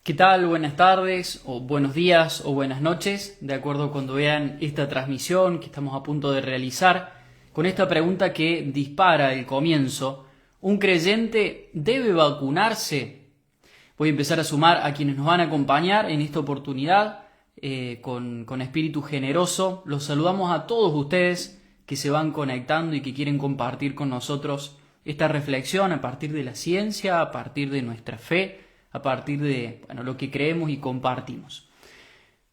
¿Qué tal? Buenas tardes, o buenos días, o buenas noches, de acuerdo a cuando vean esta transmisión que estamos a punto de realizar, con esta pregunta que dispara el comienzo. ¿Un creyente debe vacunarse? Voy a empezar a sumar a quienes nos van a acompañar en esta oportunidad con espíritu generoso. Los saludamos a todos ustedes que se van conectando y que quieren compartir con nosotros esta reflexión a partir de la ciencia, a partir de nuestra fe, a partir de lo que creemos y compartimos.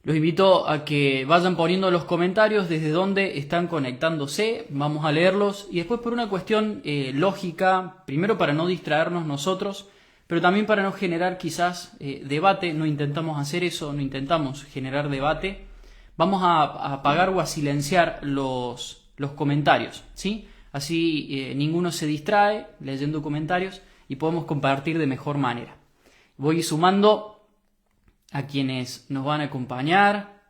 Los invito a que vayan poniendo los comentarios desde donde están conectándose, vamos a leerlos y después por una cuestión lógica, primero para no distraernos nosotros, pero también para no generar quizás debate, no intentamos hacer eso, no intentamos generar debate, vamos a apagar o a silenciar los comentarios, ¿sí? Así ninguno se distrae leyendo comentarios y podemos compartir de mejor manera. Voy sumando a quienes nos van a acompañar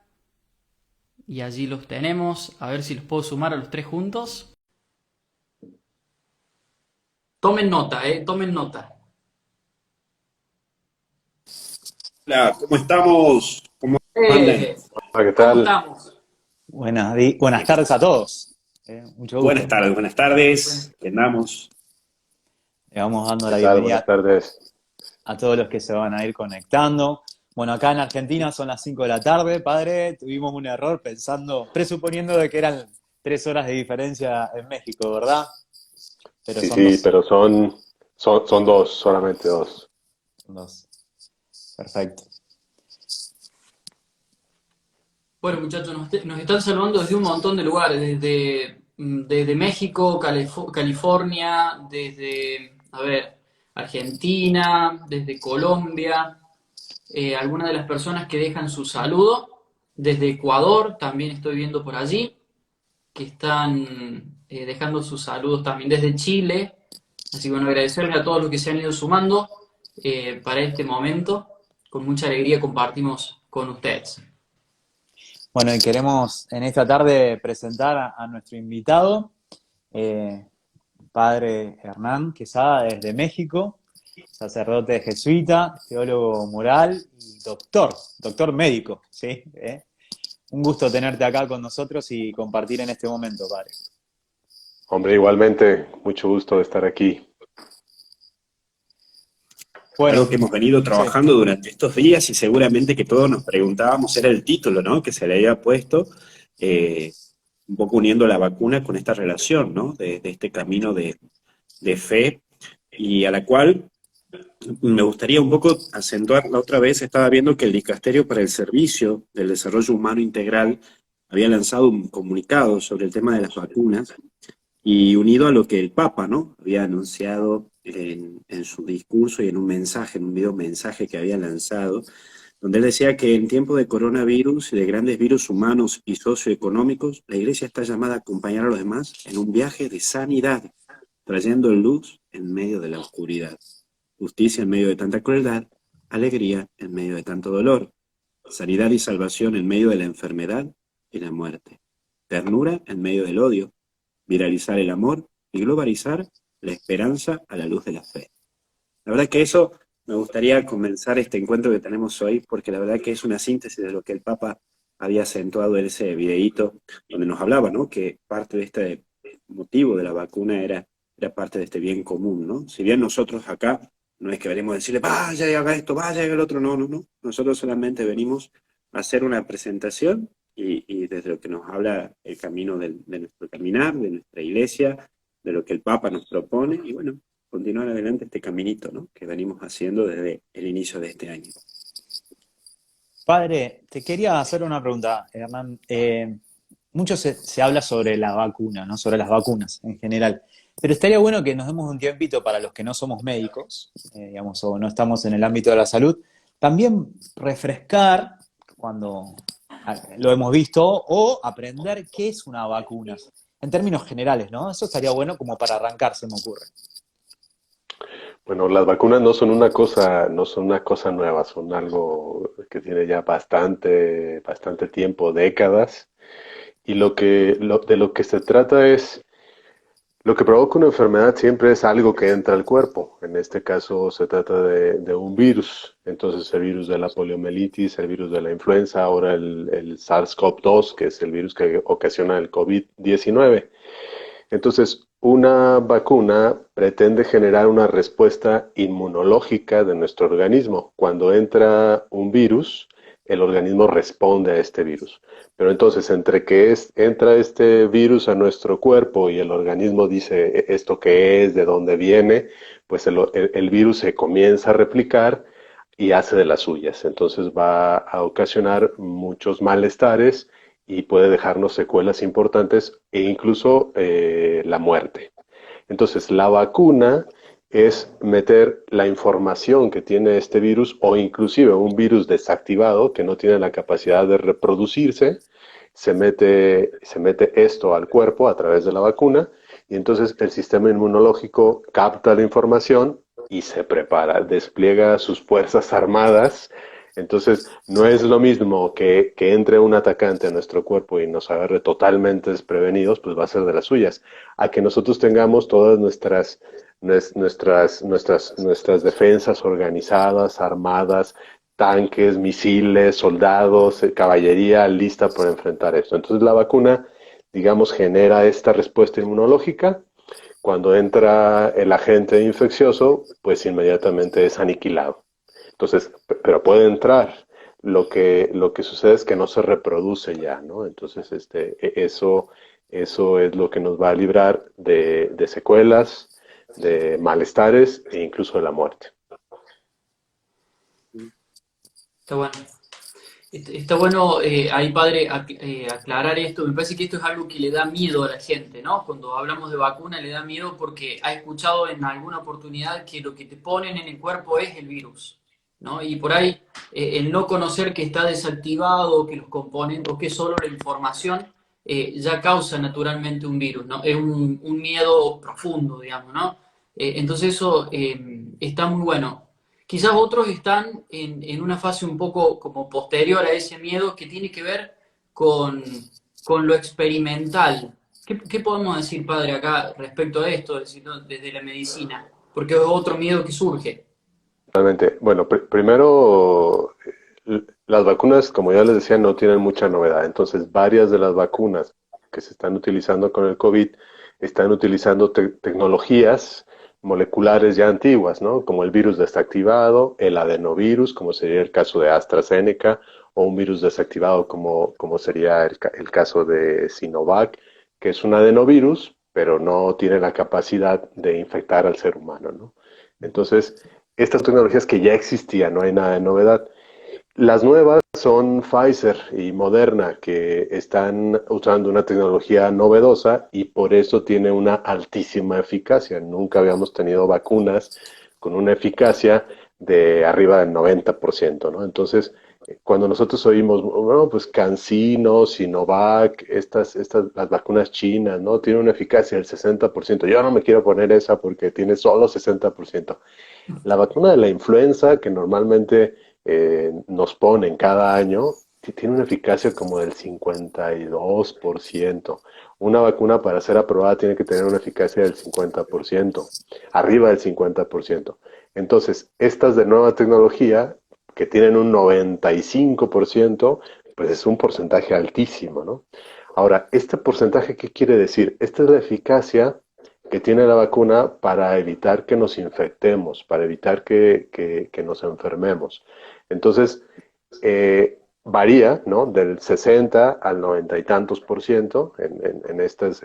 y allí los tenemos. A ver si los puedo sumar a los tres juntos. Tomen nota, tomen nota. Hola, ¿cómo estamos? ¿Cómo andan? Eh, Hola, ¿qué ¿Cómo tal? estamos? Buenas tardes a todos. Mucho Buenas gusto. tardes, buenas Bueno, tardes. ¿Qué andamos? Le vamos dando ¿Qué la tal? Buenas bienvenida tardes. a todos los que se van a ir conectando. Bueno, acá en Argentina son las 5 de la tarde, padre. Tuvimos un error presuponiendo de que eran 3 horas de diferencia en México, ¿verdad? Pero Sí, son sí, dos. pero son dos, solamente dos. Son dos. Perfecto. bueno, muchachos, nos están saludando desde un montón de lugares, desde México, California, desde, Argentina, desde Colombia. Algunas de las personas que dejan su saludo. Desde Ecuador también estoy viendo por allí, que están dejando sus saludos también desde Chile. Así que bueno, agradecerles a todos los que se han ido sumando para este momento. Con mucha alegría compartimos con ustedes. Bueno, y queremos en esta tarde presentar a nuestro invitado, eh, padre Hernán Quesada desde México, sacerdote jesuita, teólogo moral y doctor médico, ¿sí? Un gusto tenerte acá con nosotros y compartir en este momento, padre. Hombre, igualmente, mucho gusto de estar aquí. Algo Bueno, que hemos venido sí, trabajando durante estos días y seguramente que todos nos preguntábamos era el título, ¿no? Que se le había puesto, eh, un poco uniendo la vacuna con esta relación, ¿no? De este camino de fe y a la cual me gustaría un poco acentuar. La otra vez estaba viendo que el Dicasterio para el Servicio del Desarrollo Humano Integral había lanzado un comunicado sobre el tema de las vacunas y unido a lo que el Papa, ¿no? Había anunciado en su discurso y en un mensaje, en un video mensaje que había lanzado, donde él decía que en tiempo de coronavirus y de grandes virus humanos y socioeconómicos, la Iglesia está llamada a acompañar a los demás en un viaje de sanidad, trayendo luz en medio de la oscuridad, justicia en medio de tanta crueldad, alegría en medio de tanto dolor, sanidad y salvación en medio de la enfermedad y la muerte, ternura en medio del odio, viralizar el amor y globalizar la esperanza a la luz de la fe. La verdad que eso me gustaría comenzar este encuentro que tenemos hoy, porque la verdad que es una síntesis de lo que el Papa había acentuado en ese videíto, donde nos hablaba, ¿no? Que parte de este motivo de la vacuna era parte de este bien común, ¿no? Si bien nosotros acá no es que venimos a decirle, vaya y haga esto, vaya y haga el otro, no, no, no. Nosotros solamente venimos a hacer una presentación y desde lo que nos habla el camino de nuestro caminar, de nuestra iglesia, de lo que el Papa nos propone, y bueno, continuar adelante este caminito, ¿no? Que venimos haciendo desde el inicio de este año. padre, te quería hacer una pregunta, Hernán. Mucho se habla sobre la vacuna, ¿no? Sobre las vacunas en general. Pero estaría bueno que nos demos un tiempito para los que no somos médicos, digamos, o no estamos en el ámbito de la salud, también refrescar cuando lo hemos visto o aprender qué es una vacuna, en términos generales, ¿no? Eso estaría bueno como para arrancar, se me ocurre. Bueno, las vacunas no son una cosa nueva, son algo que tiene ya bastante tiempo, décadas, y de lo que se trata es Lo que provoca una enfermedad siempre es algo que entra al cuerpo. En este caso se trata de un virus. Entonces el virus de la poliomielitis, el virus de la influenza, ahora el SARS-CoV-2, que es el virus que ocasiona el COVID-19. Entonces, una vacuna pretende generar una respuesta inmunológica de nuestro organismo. Cuando entra un virus, el organismo responde a este virus. Pero entonces, entre que entra este virus a nuestro cuerpo y el organismo dice esto qué es, de dónde viene, pues el virus se comienza a replicar y hace de las suyas. Entonces va a ocasionar muchos malestares y puede dejarnos secuelas importantes e incluso la muerte. Entonces, la vacuna es meter la información que tiene este virus o inclusive un virus desactivado que no tiene la capacidad de reproducirse, se mete esto al cuerpo a través de la vacuna y entonces el sistema inmunológico capta la información y se prepara, despliega sus fuerzas armadas. Entonces, no es lo mismo que entre un atacante a nuestro cuerpo y nos agarre totalmente desprevenidos, pues va a ser de las suyas, a que nosotros tengamos todas nuestras defensas organizadas, armadas, tanques, misiles, soldados, caballería lista para enfrentar esto. Entonces, la vacuna, digamos, genera esta respuesta inmunológica. Cuando entra el agente infeccioso, pues inmediatamente es aniquilado. Entonces, pero puede entrar. Lo que sucede es que no se reproduce ya, ¿no? Entonces, eso es lo que nos va a librar de secuelas, de malestares e incluso de la muerte. Está bueno. Está bueno ahí, padre, aclarar esto. Me parece que esto es algo que le da miedo a la gente, ¿no? Cuando hablamos de vacuna le da miedo porque ha escuchado en alguna oportunidad que lo que te ponen en el cuerpo es el virus, ¿no? Y por ahí el no conocer que está desactivado, que los componentes, o que solo la información ya causa naturalmente un virus, ¿no? Es un miedo profundo, digamos, ¿no? Entonces eso está muy bueno. Quizás otros están en una fase un poco como posterior a ese miedo que tiene que ver con, con lo experimental. ¿Qué podemos decir, padre, acá respecto a esto, desde la medicina? Porque es otro miedo que surge. Realmente, bueno, primero, las vacunas, como ya les decía, no tienen mucha novedad. Entonces, varias de las vacunas que se están utilizando con el COVID están utilizando tecnologías moleculares ya antiguas, ¿no? Como el virus desactivado, el adenovirus, como sería el caso de AstraZeneca, o un virus desactivado como sería el caso de Sinovac, que es un adenovirus, pero no tiene la capacidad de infectar al ser humano, ¿no? Entonces, estas tecnologías que ya existían, no hay nada de novedad. Las nuevas son Pfizer y Moderna, que están usando una tecnología novedosa y por eso tiene una altísima eficacia. Nunca habíamos tenido vacunas con una eficacia de arriba del 90%, ¿no? Entonces, cuando nosotros oímos, bueno, pues CanSino, Sinovac, las vacunas chinas, ¿no? Tienen una eficacia del 60%. Yo no me quiero poner esa porque tiene solo 60%. La vacuna de la influenza, que normalmente nos ponen cada año, tiene una eficacia como del 52%. Una vacuna para ser aprobada tiene que tener una eficacia del 50%, arriba del 50%. Entonces, estas de nueva tecnología, que tienen un 95%, pues es un porcentaje altísimo, ¿no? Ahora, ¿este porcentaje qué quiere decir? Esta es la eficacia que tiene la vacuna para evitar que nos infectemos, para evitar que nos enfermemos. Entonces, varía, ¿no? Del 60 al 90 y tantos por ciento en estas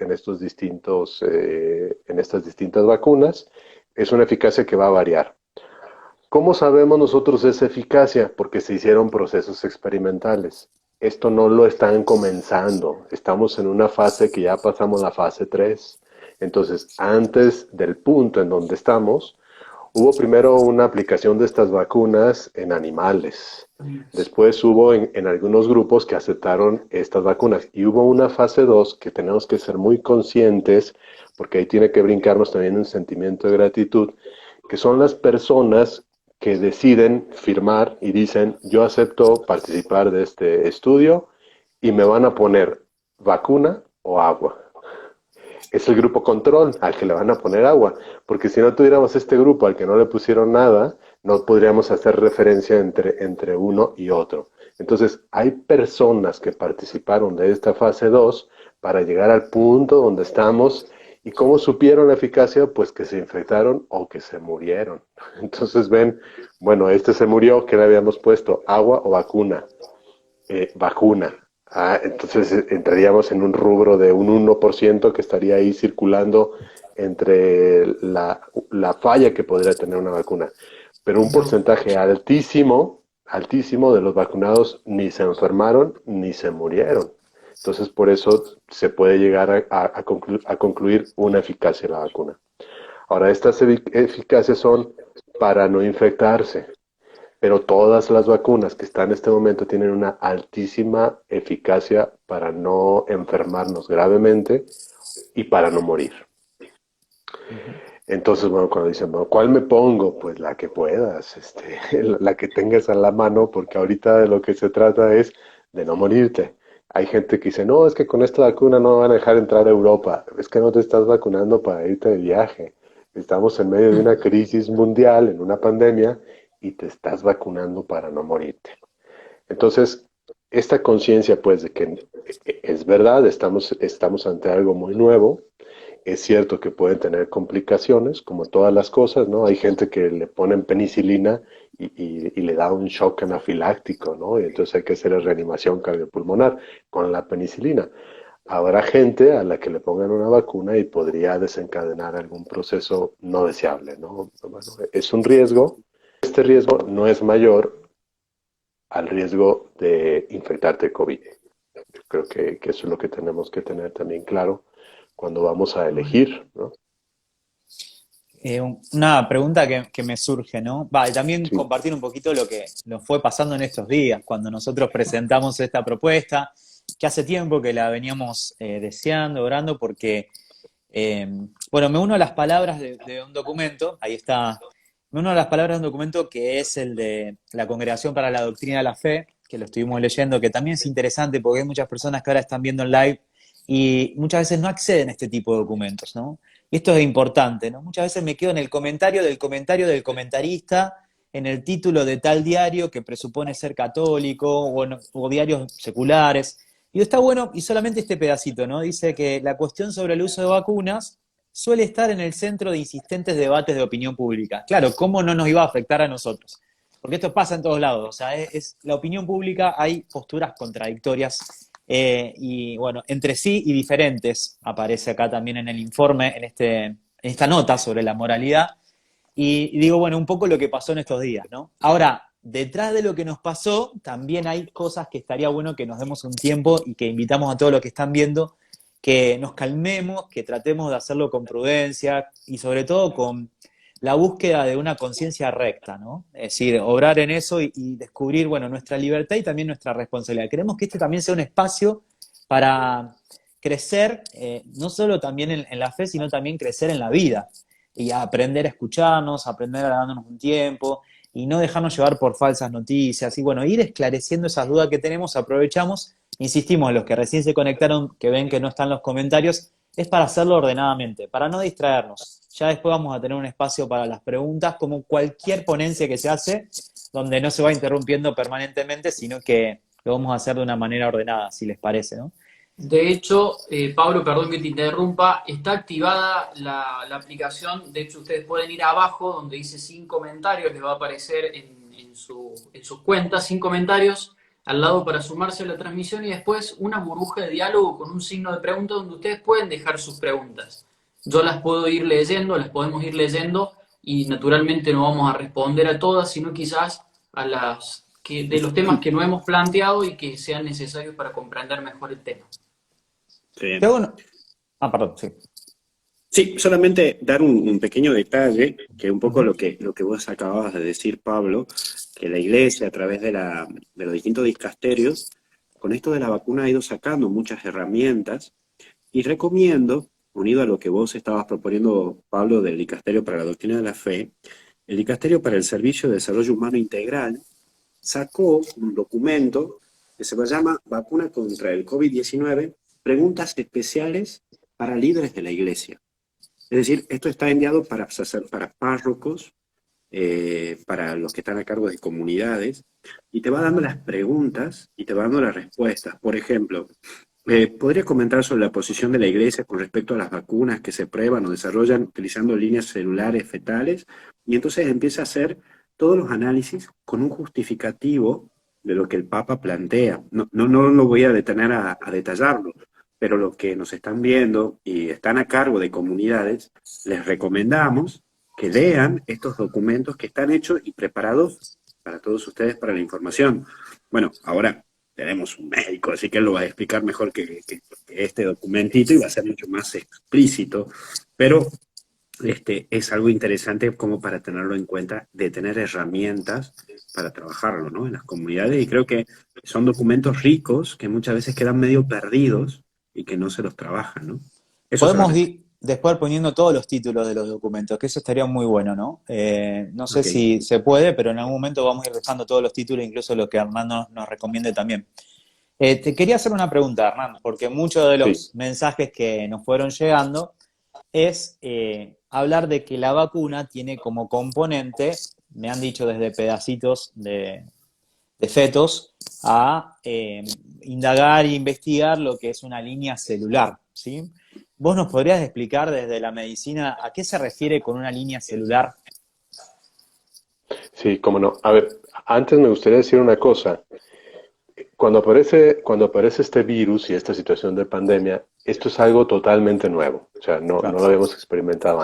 distintas vacunas. Es una eficacia que va a variar. ¿Cómo sabemos nosotros esa eficacia? Porque se hicieron procesos experimentales. Esto no lo están comenzando. Estamos en una fase que ya pasamos la fase 3. Entonces, antes del punto en donde estamos, hubo primero una aplicación de estas vacunas en animales. Después hubo en algunos grupos que aceptaron estas vacunas. Y hubo una fase 2 que tenemos que ser muy conscientes, porque ahí tiene que brincarnos también un sentimiento de gratitud, que son las personas que deciden firmar y dicen, yo acepto participar de este estudio y me van a poner vacuna o agua. es el grupo control al que le van a poner agua, porque si no tuviéramos este grupo al que no le pusieron nada, no podríamos hacer referencia entre uno y otro. Entonces, hay personas que participaron de esta fase 2 para llegar al punto donde estamos. ¿Y cómo supieron la eficacia? Pues que se infectaron o que se murieron. Entonces ven, bueno, este se murió, ¿qué le habíamos puesto? ¿Agua o vacuna? Vacuna. Entonces entraríamos en un rubro de un 1% que estaría ahí circulando entre la falla que podría tener una vacuna. Pero un porcentaje altísimo, altísimo de los vacunados ni se enfermaron ni se murieron. Entonces, por eso se puede llegar a concluir una eficacia de la vacuna. Ahora, estas eficacias son para no infectarse, pero todas las vacunas que están en este momento tienen una altísima eficacia para no enfermarnos gravemente y para no morir. Entonces, bueno, cuando dicen, bueno, ¿cuál me pongo? Pues la que puedas, la que tengas a la mano, porque ahorita de lo que se trata es de no morirte. Hay gente que dice, no, es que con esta vacuna no me van a dejar entrar a Europa. Es que no te estás vacunando para irte de viaje. Estamos en medio de una crisis mundial, en una pandemia, y te estás vacunando para no morirte. Entonces, esta conciencia, pues, de que es verdad, estamos ante algo muy nuevo. Es cierto que pueden tener complicaciones, como todas las cosas, ¿no? Hay gente que le ponen penicilina y le da un shock anafiláctico, ¿no? Y entonces hay que hacer reanimación cardiopulmonar con la penicilina. Habrá gente a la que le pongan una vacuna y podría desencadenar algún proceso no deseable, ¿no? Bueno, es un riesgo. Este riesgo no es mayor al riesgo de infectarte de COVID. Yo creo que eso es lo que tenemos que tener también claro cuando vamos a elegir, ¿no? Una pregunta que me surge, ¿no? Y también Sí. compartir un poquito lo que nos fue pasando en estos días, cuando nosotros presentamos esta propuesta, que hace tiempo que la veníamos deseando, orando, porque, bueno, me uno a las palabras de un documento, ahí está, me uno a las palabras de un documento que es el de la Congregación para la Doctrina de la Fe, que lo estuvimos leyendo, que también es interesante porque hay muchas personas que ahora están viendo en live y muchas veces no acceden a este tipo de documentos, ¿no? Y esto es importante, ¿no? Muchas veces me quedo en el comentario del comentarista, en el título de tal diario que presupone ser católico o diarios seculares. Y está bueno, y solamente este pedacito, ¿no? Dice que la cuestión sobre el uso de vacunas suele estar en el centro de insistentes debates de opinión pública. Claro, ¿cómo no nos iba a afectar a nosotros? Porque esto pasa en todos lados. O sea, la opinión pública, hay posturas contradictorias y bueno, entre sí y diferentes, aparece acá también en el informe, en esta nota sobre la moralidad. Y digo, bueno, un poco lo que pasó en estos días, ¿no? Ahora, detrás de lo que nos pasó, también hay cosas que estaría bueno que nos demos un tiempo y que invitamos a todos los que están viendo que nos calmemos, que tratemos de hacerlo con prudencia y sobre todo con la búsqueda de una conciencia recta, ¿no? Es decir, obrar en eso y descubrir, bueno, nuestra libertad y también nuestra responsabilidad. Queremos que este también sea un espacio para crecer, no solo también en la fe, sino también crecer en la vida y aprender a escucharnos, aprender a darnos un tiempo y no dejarnos llevar por falsas noticias y bueno, ir esclareciendo esas dudas que tenemos, aprovechamos, insistimos, los que recién se conectaron, que ven que no están los comentarios, es para hacerlo ordenadamente, para no distraernos. Ya después vamos a tener un espacio para las preguntas, como cualquier ponencia que se hace, donde no se va interrumpiendo permanentemente, sino que lo vamos a hacer de una manera ordenada, si les parece, ¿no? De hecho, Pablo, perdón que te interrumpa, está activada la aplicación. De hecho, ustedes pueden ir abajo donde dice sin comentarios, les va a aparecer en sus cuentas sin comentarios, al lado para sumarse a la transmisión y después una burbuja de diálogo con un signo de pregunta donde ustedes pueden dejar sus preguntas. Yo las puedo ir leyendo, las podemos ir leyendo y naturalmente no vamos a responder a todas, sino quizás a las de los temas que no hemos planteado y que sean necesarios para comprender mejor el tema. Sí. Perdón, sí. Sí, solamente dar un pequeño detalle, que es un poco lo que vos acababas de decir, Pablo, que la Iglesia, a través de los distintos dicasterios, con esto de la vacuna ha ido sacando muchas herramientas, y recomiendo, unido a lo que vos estabas proponiendo, Pablo, del Dicasterio para la Doctrina de la Fe, el Dicasterio para el Servicio de Desarrollo Humano Integral sacó un documento que se llama Vacuna contra el COVID-19, preguntas especiales para líderes de la iglesia. Es decir, esto está enviado para párrocos, para los que están a cargo de comunidades, y te va dando las preguntas y te va dando las respuestas. Por ejemplo, ¿podría comentar sobre la posición de la iglesia con respecto a las vacunas que se prueban o desarrollan utilizando líneas celulares fetales? Y entonces empieza a hacer todos los análisis con un justificativo de lo que el Papa plantea. No lo voy a detener a detallarlo, pero los que nos están viendo y están a cargo de comunidades, les recomendamos que lean estos documentos que están hechos y preparados para todos ustedes para la información. Bueno, ahora tenemos un médico, así que él lo va a explicar mejor que este documentito y va a ser mucho más explícito, pero es algo interesante como para tenerlo en cuenta, de tener herramientas para trabajarlo, ¿no? En las comunidades, y creo que son documentos ricos que muchas veces quedan medio perdidos y que no se los trabajan, ¿no? Eso se Podemos los... ir después poniendo todos los títulos de los documentos, que eso estaría muy bueno, ¿no? No sé Ok. si se puede, pero en algún momento vamos a ir dejando todos los títulos, incluso lo que Hernán nos recomiende también. Te quería hacer una pregunta, Hernán, porque muchos de Sí, los mensajes que nos fueron llegando es hablar de que la vacuna tiene como componente, me han dicho desde pedacitos de fetos, a indagar e investigar lo que es una línea celular, ¿sí? ¿Vos nos podrías explicar desde la medicina a qué se refiere con una línea celular? sí, cómo no. A ver, antes me gustaría decir una cosa. Cuando aparece este virus y esta situación de pandemia, esto es algo totalmente nuevo. O sea, no Claro. lo habíamos experimentado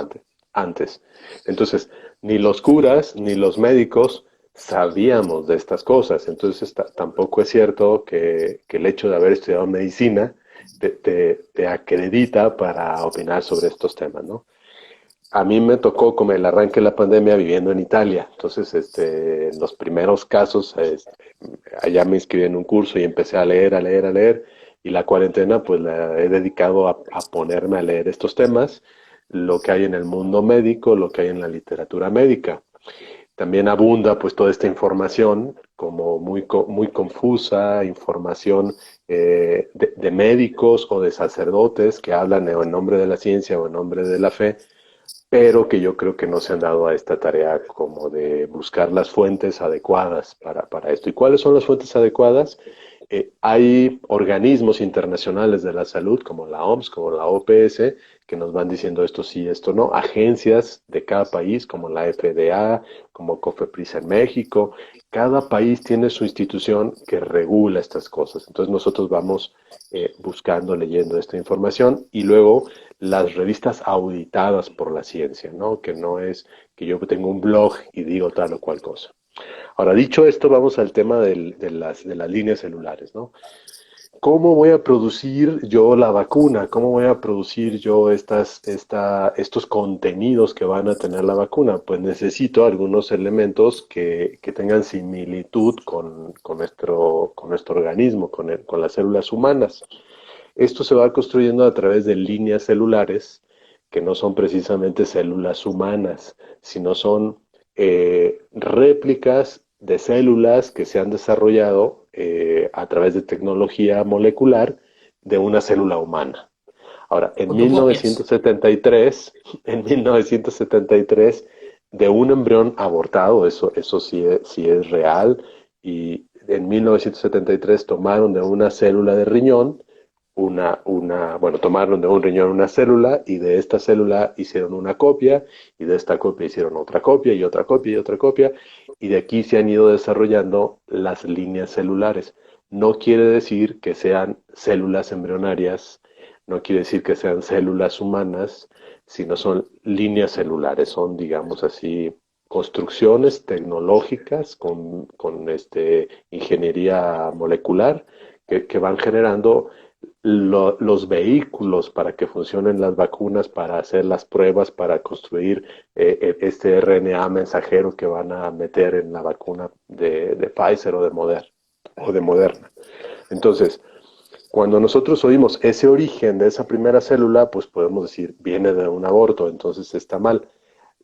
antes. Entonces, ni los curas ni los médicos sabíamos de estas cosas. Entonces, tampoco es cierto que el hecho de haber estudiado medicina te acredita para opinar sobre estos temas, ¿no? A mí me tocó como el arranque de la pandemia viviendo en Italia. Entonces, en los primeros casos, allá me inscribí en un curso y empecé a leer, a leer, a leer. Y la cuarentena, pues la he dedicado a ponerme a leer estos temas, lo que hay en el mundo médico, lo que hay en la literatura médica. También abunda pues toda esta información como muy confusa, información de médicos o de sacerdotes que hablan en nombre de la ciencia o en nombre de la fe, pero que yo creo que no se han dado a esta tarea como de buscar las fuentes adecuadas para esto. ¿Y cuáles son las fuentes adecuadas? Hay organismos internacionales de la salud, como la OMS, como la OPS, que nos van diciendo esto sí, esto no. Agencias de cada país, como la FDA, como COFEPRIS en México. Cada país tiene su institución que regula estas cosas. Entonces nosotros vamos buscando, leyendo esta información y luego las revistas auditadas por la ciencia, ¿no? Que no es que yo tengo un blog y digo tal o cual cosa. Ahora, dicho esto, vamos al tema de las líneas celulares, ¿no? ¿Cómo voy a producir yo la vacuna? ¿Cómo voy a producir yo estos contenidos que van a tener la vacuna? Pues necesito algunos elementos que tengan similitud con nuestro organismo, con las células humanas. Esto se va construyendo a través de líneas celulares que no son precisamente células humanas, sino son réplicas de células que se han desarrollado a través de tecnología molecular de una célula humana. Ahora, Fotocopias. en 1973, de un embrión abortado, eso sí es real, y en 1973 tomaron de una célula de riñón bueno, tomaron de un riñón una célula y de esta célula hicieron una copia y de esta copia hicieron otra copia y otra copia y otra copia y de aquí se han ido desarrollando las líneas celulares. No quiere decir que sean células embrionarias, no quiere decir que sean células humanas, sino son líneas celulares, son, digamos así, construcciones tecnológicas con ingeniería molecular que van generando los vehículos para que funcionen las vacunas, para hacer las pruebas, para construir este RNA mensajero que van a meter en la vacuna de Pfizer o de Moderna. Entonces, cuando nosotros oímos ese origen de esa primera célula, pues podemos decir, viene de un aborto, entonces está mal.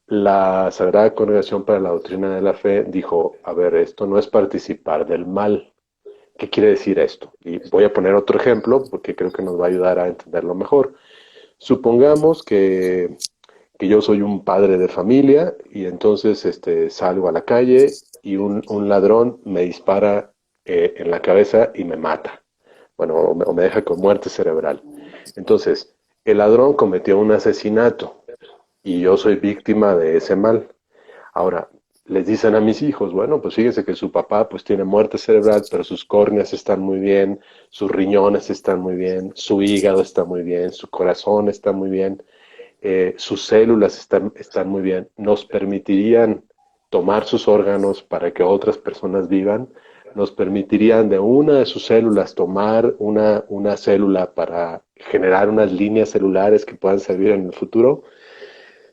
La Sagrada Congregación para la Doctrina de la Fe dijo, a ver, esto no es participar del mal. ¿Qué quiere decir esto? Y voy a poner otro ejemplo porque creo que nos va a ayudar a entenderlo mejor. Supongamos que yo soy un padre de familia y entonces salgo a la calle y un ladrón me dispara en la cabeza y me mata. Bueno, o me deja con muerte cerebral. Entonces, el ladrón cometió un asesinato y yo soy víctima de ese mal. Ahora, les dicen a mis hijos, bueno, pues fíjense que su papá pues tiene muerte cerebral, pero sus córneas están muy bien, sus riñones están muy bien, su hígado está muy bien, su corazón está muy bien, sus células están muy bien. ¿Nos permitirían tomar sus órganos para que otras personas vivan? ¿Nos permitirían de una de sus células tomar una célula para generar unas líneas celulares que puedan servir en el futuro?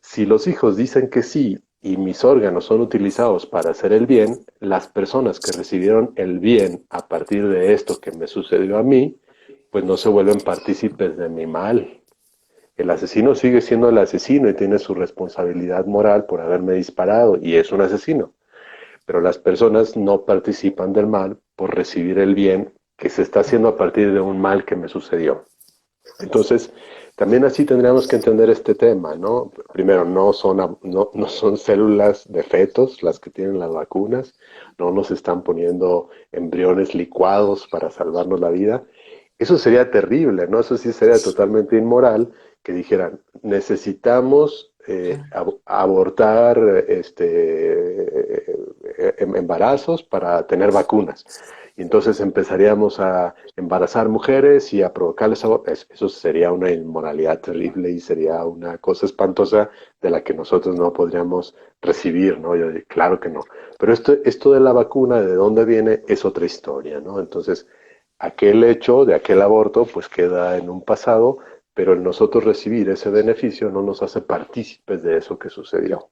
Si los hijos dicen que sí y mis órganos son utilizados para hacer el bien, las personas que recibieron el bien a partir de esto que me sucedió a mí, pues no se vuelven partícipes de mi mal. El asesino sigue siendo el asesino y tiene su responsabilidad moral por haberme disparado y es un asesino. Pero las personas no participan del mal por recibir el bien que se está haciendo a partir de un mal que me sucedió. Entonces, también así tendríamos que entender este tema, ¿no? Primero, no son células de fetos las que tienen las vacunas, no nos están poniendo embriones licuados para salvarnos la vida. Eso sería terrible, ¿no? Eso sí sería totalmente inmoral que dijeran, necesitamos abortar embarazos para tener vacunas. Y entonces empezaríamos a embarazar mujeres y a provocarles abortos. Eso sería una inmoralidad terrible y sería una cosa espantosa de la que nosotros no podríamos recibir, ¿no? Yo, claro que no. Pero esto de la vacuna, ¿de dónde viene? Es otra historia, ¿no? Entonces, aquel hecho de aquel aborto, pues queda en un pasado, pero el nosotros recibir ese beneficio no nos hace partícipes de eso que sucedió,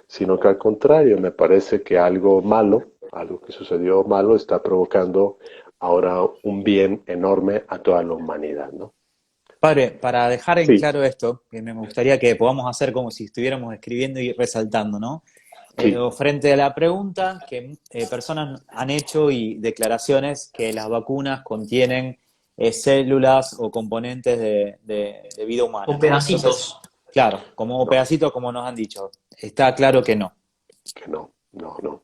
sino que al contrario, me parece que algo malo, algo que sucedió malo, está provocando ahora un bien enorme a toda la humanidad, ¿no? Padre, para dejar en Sí, claro esto, que me gustaría que podamos hacer como si estuviéramos escribiendo y resaltando, ¿no? sí, Frente a la pregunta que personas han hecho y declaraciones que las vacunas contienen células o componentes de vida O humana, ¿no? Entonces, pedacitos. claro, como no, pedacitos como nos han dicho, está claro que no. que no, no, no.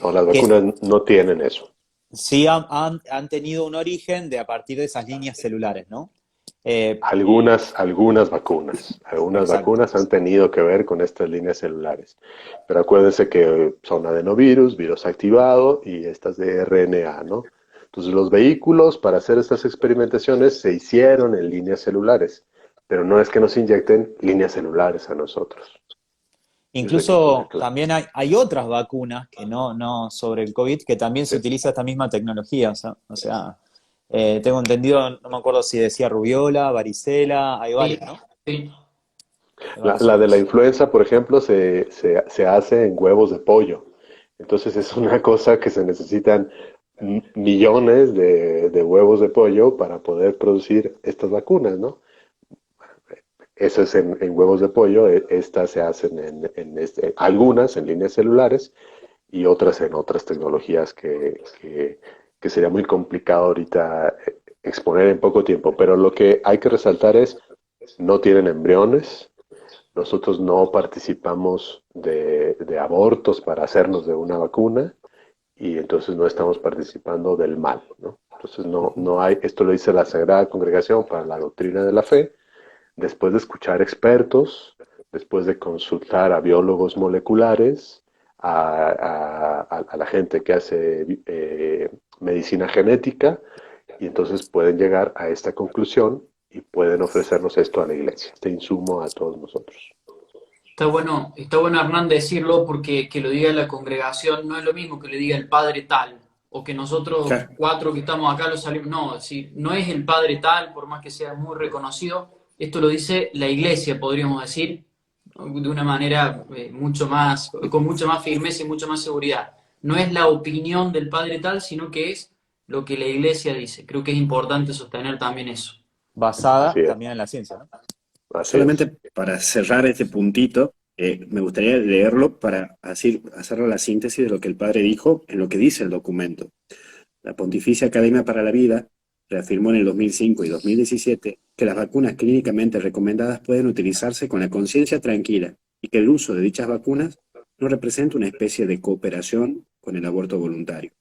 No, las Que vacunas no tienen eso. sí han tenido un origen de a partir de esas líneas celulares, ¿no? Eh, Algunas exacto. vacunas han tenido que ver con estas líneas celulares. Pero acuérdense que son adenovirus, virus activado y estas de RNA, ¿no? Entonces los vehículos para hacer estas experimentaciones se hicieron en líneas celulares, pero no es que nos inyecten líneas celulares a nosotros. Eso hay que tener Incluso claro. también hay otras vacunas que no sobre el COVID que también se Sí. utiliza esta misma tecnología. O sea, tengo entendido, no me acuerdo si decía rubiola, varicela, hay Sí, varias, ¿no? sí. Hay varias La de la otras. influenza, por ejemplo, se hace en huevos de pollo. Entonces es una cosa que se necesitan millones de huevos de pollo para poder producir estas vacunas, ¿no? Eso es en huevos de pollo, estas se hacen algunas en líneas celulares y otras en otras tecnologías que sería muy complicado ahorita exponer en poco tiempo. Pero lo que hay que resaltar es, no tienen embriones, nosotros no participamos de abortos para hacernos de una vacuna y entonces no estamos participando del mal, ¿no? Entonces no hay, esto lo dice la Sagrada Congregación para la Doctrina de la Fe, después de escuchar expertos, después de consultar a biólogos moleculares, a la gente que hace medicina genética, y entonces pueden llegar a esta conclusión y pueden ofrecernos esto a la iglesia, este insumo a todos nosotros. Está bueno Hernán decirlo porque que lo diga la congregación no es lo mismo que lo diga el padre tal, o que nosotros claro. cuatro que estamos acá lo salimos. No, si no es el padre tal, por más que sea muy reconocido, esto lo dice la iglesia, podríamos decir, de una manera mucho más, con mucha más firmeza y mucha más seguridad. No es la opinión del padre tal, sino que es lo que la iglesia dice. Creo que es importante sostener también eso. Así Basada es, también en la ciencia, ¿no? así es. Solamente para cerrar este puntito, me gustaría leerlo para hacer la síntesis de lo que el padre dijo en lo que dice el documento. La Pontificia Academia para la Vida reafirmó en el 2005 y 2017 que las vacunas clínicamente recomendadas pueden utilizarse con la conciencia tranquila y que el uso de dichas vacunas no representa una especie de cooperación con el aborto voluntario.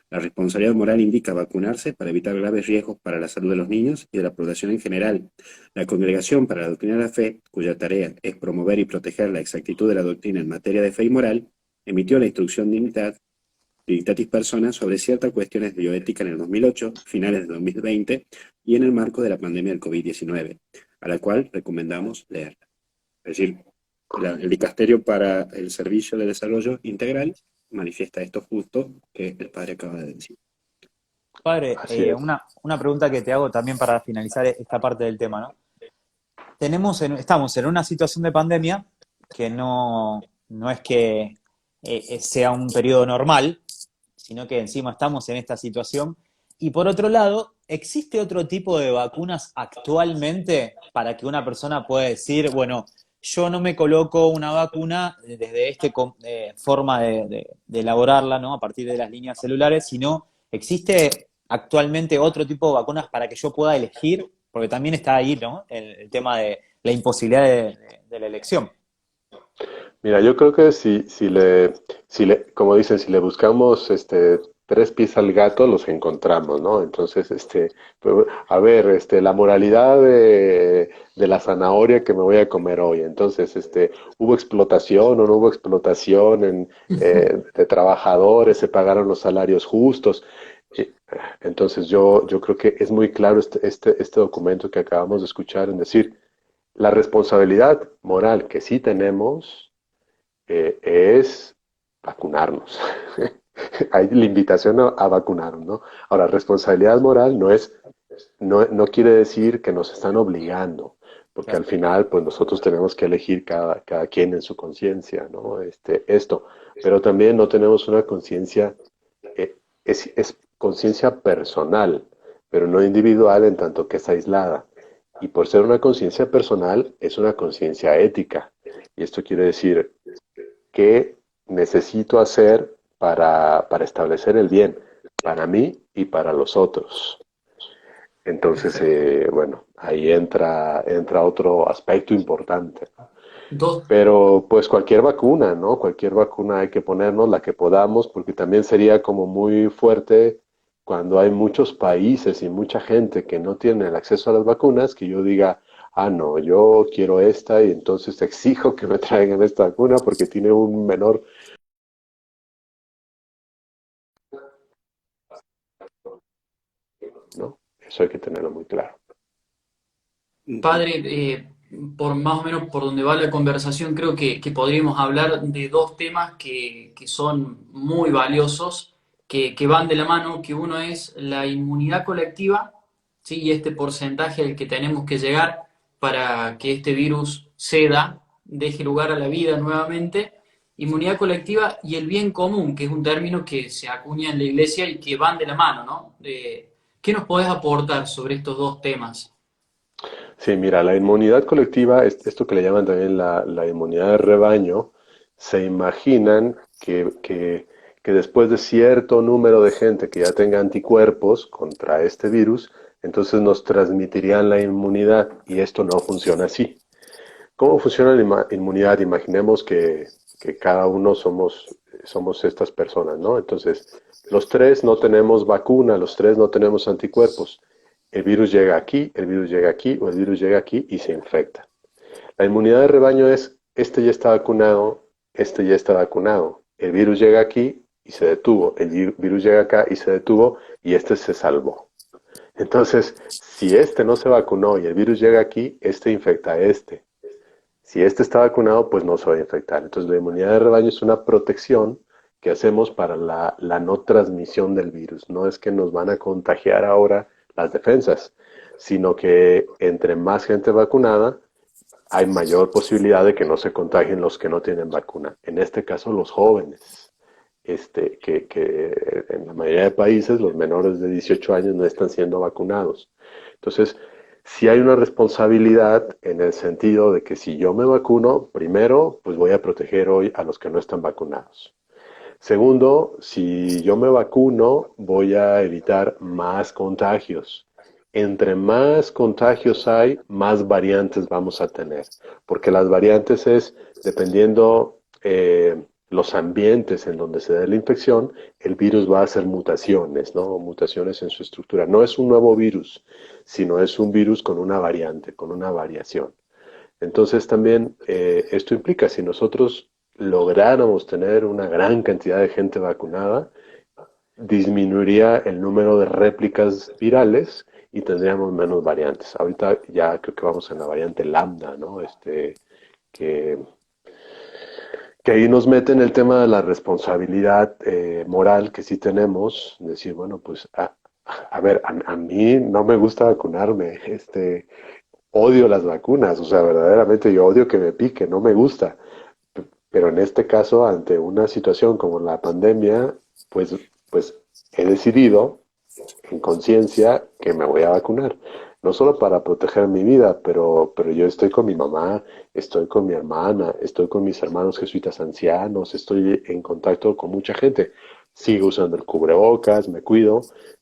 La responsabilidad moral indica vacunarse para evitar graves riesgos para la salud de los niños y de la población en general. La Congregación para la Doctrina de la Fe, cuya tarea es promover y proteger la exactitud de la doctrina en materia de fe y moral, emitió la instrucción Dignitatis Personas sobre ciertas cuestiones de bioética en el 2008, finales de 2020 y en el marco de la pandemia del COVID-19, a la cual recomendamos leerla. Es decir, el Dicasterio para el Servicio de Desarrollo Integral manifiesta esto justo que el padre acaba de decir. Padre, Así es. una pregunta que te hago también para finalizar esta parte del tema, ¿no? Estamos en una situación de pandemia que no es que sea un periodo normal, sino que encima estamos en esta situación. Y por otro lado, ¿existe otro tipo de vacunas actualmente para que una persona pueda decir, bueno, yo no me coloco una vacuna desde esta forma de elaborarla, ¿no? A partir de las líneas celulares, sino existe actualmente otro tipo de vacunas para que yo pueda elegir? Porque también está ahí, ¿no? El tema de la imposibilidad de la elección. Mira, yo creo que como dicen, si le buscamos tres pies al gato, los encontramos, ¿no? Entonces, pues, a ver, la moralidad de la zanahoria que me voy a comer hoy. Entonces, ¿hubo explotación o no hubo explotación de trabajadores? ¿Se pagaron los salarios justos? Eh, Entonces, yo creo que es muy claro este documento que acabamos de escuchar en decir, la responsabilidad moral que sí tenemos es vacunarnos. Hay la invitación a vacunarnos, ¿no? Ahora, responsabilidad moral no quiere decir que nos están obligando, porque al Claro. final, pues nosotros tenemos que elegir cada quien en su conciencia, ¿no? Esto, pero también no tenemos una conciencia, es conciencia personal, pero no individual en tanto que es aislada. Y por ser una conciencia personal, es una conciencia ética. Y esto quiere decir, ¿qué necesito hacer para establecer el bien para mí y para los otros? Entonces, Perfecto. bueno, ahí entra otro aspecto importante. Dos, Pero pues cualquier vacuna, ¿no? Cualquier vacuna hay que ponernos la que podamos, porque también sería como muy fuerte cuando hay muchos países y mucha gente que no tiene el acceso a las vacunas, que yo diga, ah, no, yo quiero esta y entonces exijo que me traigan esta vacuna porque tiene un menor, ¿no? Eso hay que tenerlo muy claro. padre, por más o menos por donde va la conversación, creo que podríamos hablar de dos temas que son muy valiosos, que van de la mano, que uno es la inmunidad colectiva, ¿sí? Y este porcentaje al que tenemos que llegar para que este virus ceda, deje lugar a la vida nuevamente. Inmunidad colectiva y el bien común, que es un término que se acuña en la iglesia y que van de la mano, ¿no? ¿Qué nos podés aportar sobre estos dos temas? Sí, mira, la inmunidad colectiva, esto que le llaman también la inmunidad de rebaño, se imaginan que después de cierto número de gente que ya tenga anticuerpos contra este virus, entonces nos transmitirían la inmunidad y esto no funciona así. ¿Cómo funciona la inmunidad? Imaginemos que cada uno somos estas personas, ¿no? Entonces, los tres no tenemos vacuna, los tres no tenemos anticuerpos. El virus llega aquí, el virus llega aquí o el virus llega aquí y se infecta. La inmunidad de rebaño es, este ya está vacunado, este ya está vacunado. El virus llega aquí y se detuvo. El virus llega acá y se detuvo y este se salvó. Entonces, si este no se vacunó y el virus llega aquí, este infecta a este. Si este está vacunado, pues no se va a infectar. Entonces, la inmunidad de rebaño es una protección que hacemos para la no transmisión del virus. No es que nos van a contagiar ahora las defensas, sino que entre más gente vacunada, hay mayor posibilidad de que no se contagien los que no tienen vacuna. En este caso, los jóvenes, que en la mayoría de países los menores de 18 años no están siendo vacunados. Entonces, sí hay una responsabilidad en el sentido de que si yo me vacuno, primero, pues voy a proteger hoy a los que no están vacunados. Segundo, si yo me vacuno, voy a evitar más contagios. entre más contagios hay, más variantes vamos a tener, porque las variantes es, dependiendo los ambientes en donde se dé la infección, el virus va a hacer mutaciones, ¿no? Mutaciones en su estructura. No es un nuevo virus, sino es un virus con una variante, con una variación. Entonces también esto implica, si nosotros lográramos tener una gran cantidad de gente vacunada, disminuiría el número de réplicas virales y tendríamos menos variantes. Ahorita ya creo que vamos en la variante lambda, ¿no? Que, que ahí nos mete en el tema de la responsabilidad moral que sí tenemos, decir, bueno, pues a ver, a mí no me gusta vacunarme, odio las vacunas, o sea, verdaderamente yo odio que me pique, no me gusta. Pero en este caso, ante una situación como la pandemia, pues he decidido en conciencia que me voy a vacunar. No solo para proteger mi vida, pero yo estoy con mi mamá, estoy con mi hermana, estoy con mis hermanos jesuitas ancianos, estoy en contacto con mucha gente. Sigo usando el cubrebocas, me cuido,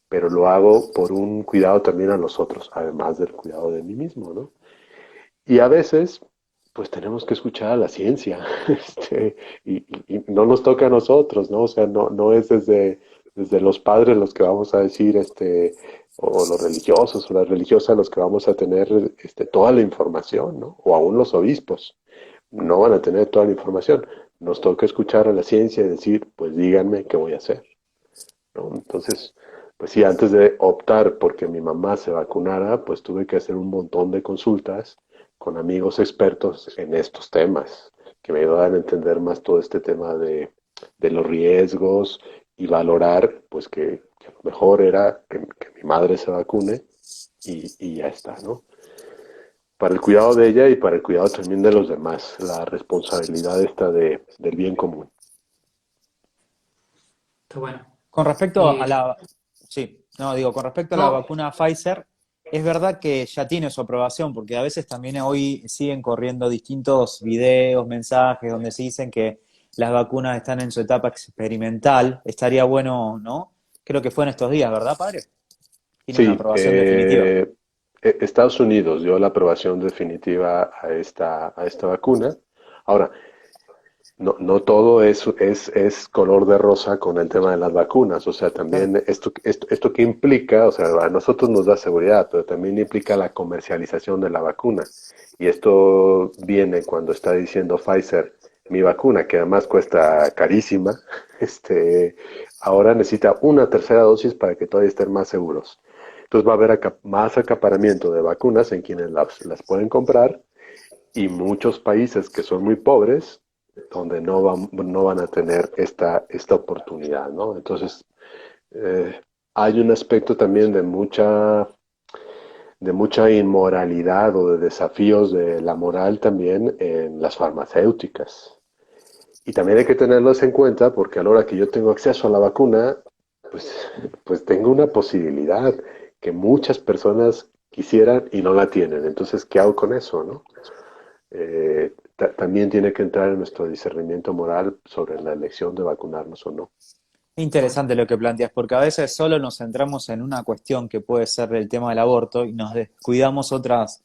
pero lo hago por un cuidado también a los otros, además del cuidado de mí mismo, ¿no? Y a veces, pues tenemos que escuchar a la ciencia, y no nos toca a nosotros, ¿no? O sea, no es desde los padres los que vamos a decir, o los religiosos o las religiosas los que vamos a tener, toda la información, ¿no? O aún los obispos no van a tener toda la información. Nos toca escuchar a la ciencia y decir, pues díganme qué voy a hacer, ¿no? Entonces, pues sí, antes de optar porque mi mamá se vacunara, pues tuve que hacer un montón de consultas con amigos expertos en estos temas, que me ayudaran a entender más todo este tema de los riesgos y valorar, pues que lo mejor era que mi madre se vacune y ya está, ¿no? Para el cuidado de ella y para el cuidado también de los demás, la responsabilidad esta del bien común. Está bueno. Con respecto a Eh, la, sí, no, digo, con respecto a la no, vacuna Pfizer, es verdad que ya tiene su aprobación, porque a veces también hoy siguen corriendo distintos videos, mensajes, donde se dicen que las vacunas están en su etapa experimental. Estaría bueno, ¿no? Creo que fue en estos días, ¿verdad, padre? Tiene una Sí, aprobación definitiva. Estados Unidos dio la aprobación definitiva a esta vacuna. Ahora, no todo es color de rosa con el tema de las vacunas. O sea, Claro. también esto que implica, o sea, a nosotros nos da seguridad, pero también implica la comercialización de la vacuna. Y esto viene cuando está diciendo Pfizer, mi vacuna, que además cuesta carísima, ahora necesita una tercera dosis para que todavía estén más seguros. Entonces va a haber más acaparamiento de vacunas en quienes las pueden comprar y muchos países que son muy pobres donde no van a tener esta oportunidad, ¿no? Entonces, eh, hay un aspecto también de mucha inmoralidad o de desafíos de la moral también en las farmacéuticas. Y también hay que tenerlos en cuenta porque a la hora que yo tengo acceso a la vacuna, pues, pues tengo una posibilidad que muchas personas quisieran y no la tienen. Entonces, ¿qué hago con eso, no? También tiene que entrar en nuestro discernimiento moral sobre la elección de vacunarnos o no. está bueno. Interesante lo que planteas, porque a veces solo nos centramos en una cuestión que puede ser el tema del aborto y nos descuidamos otras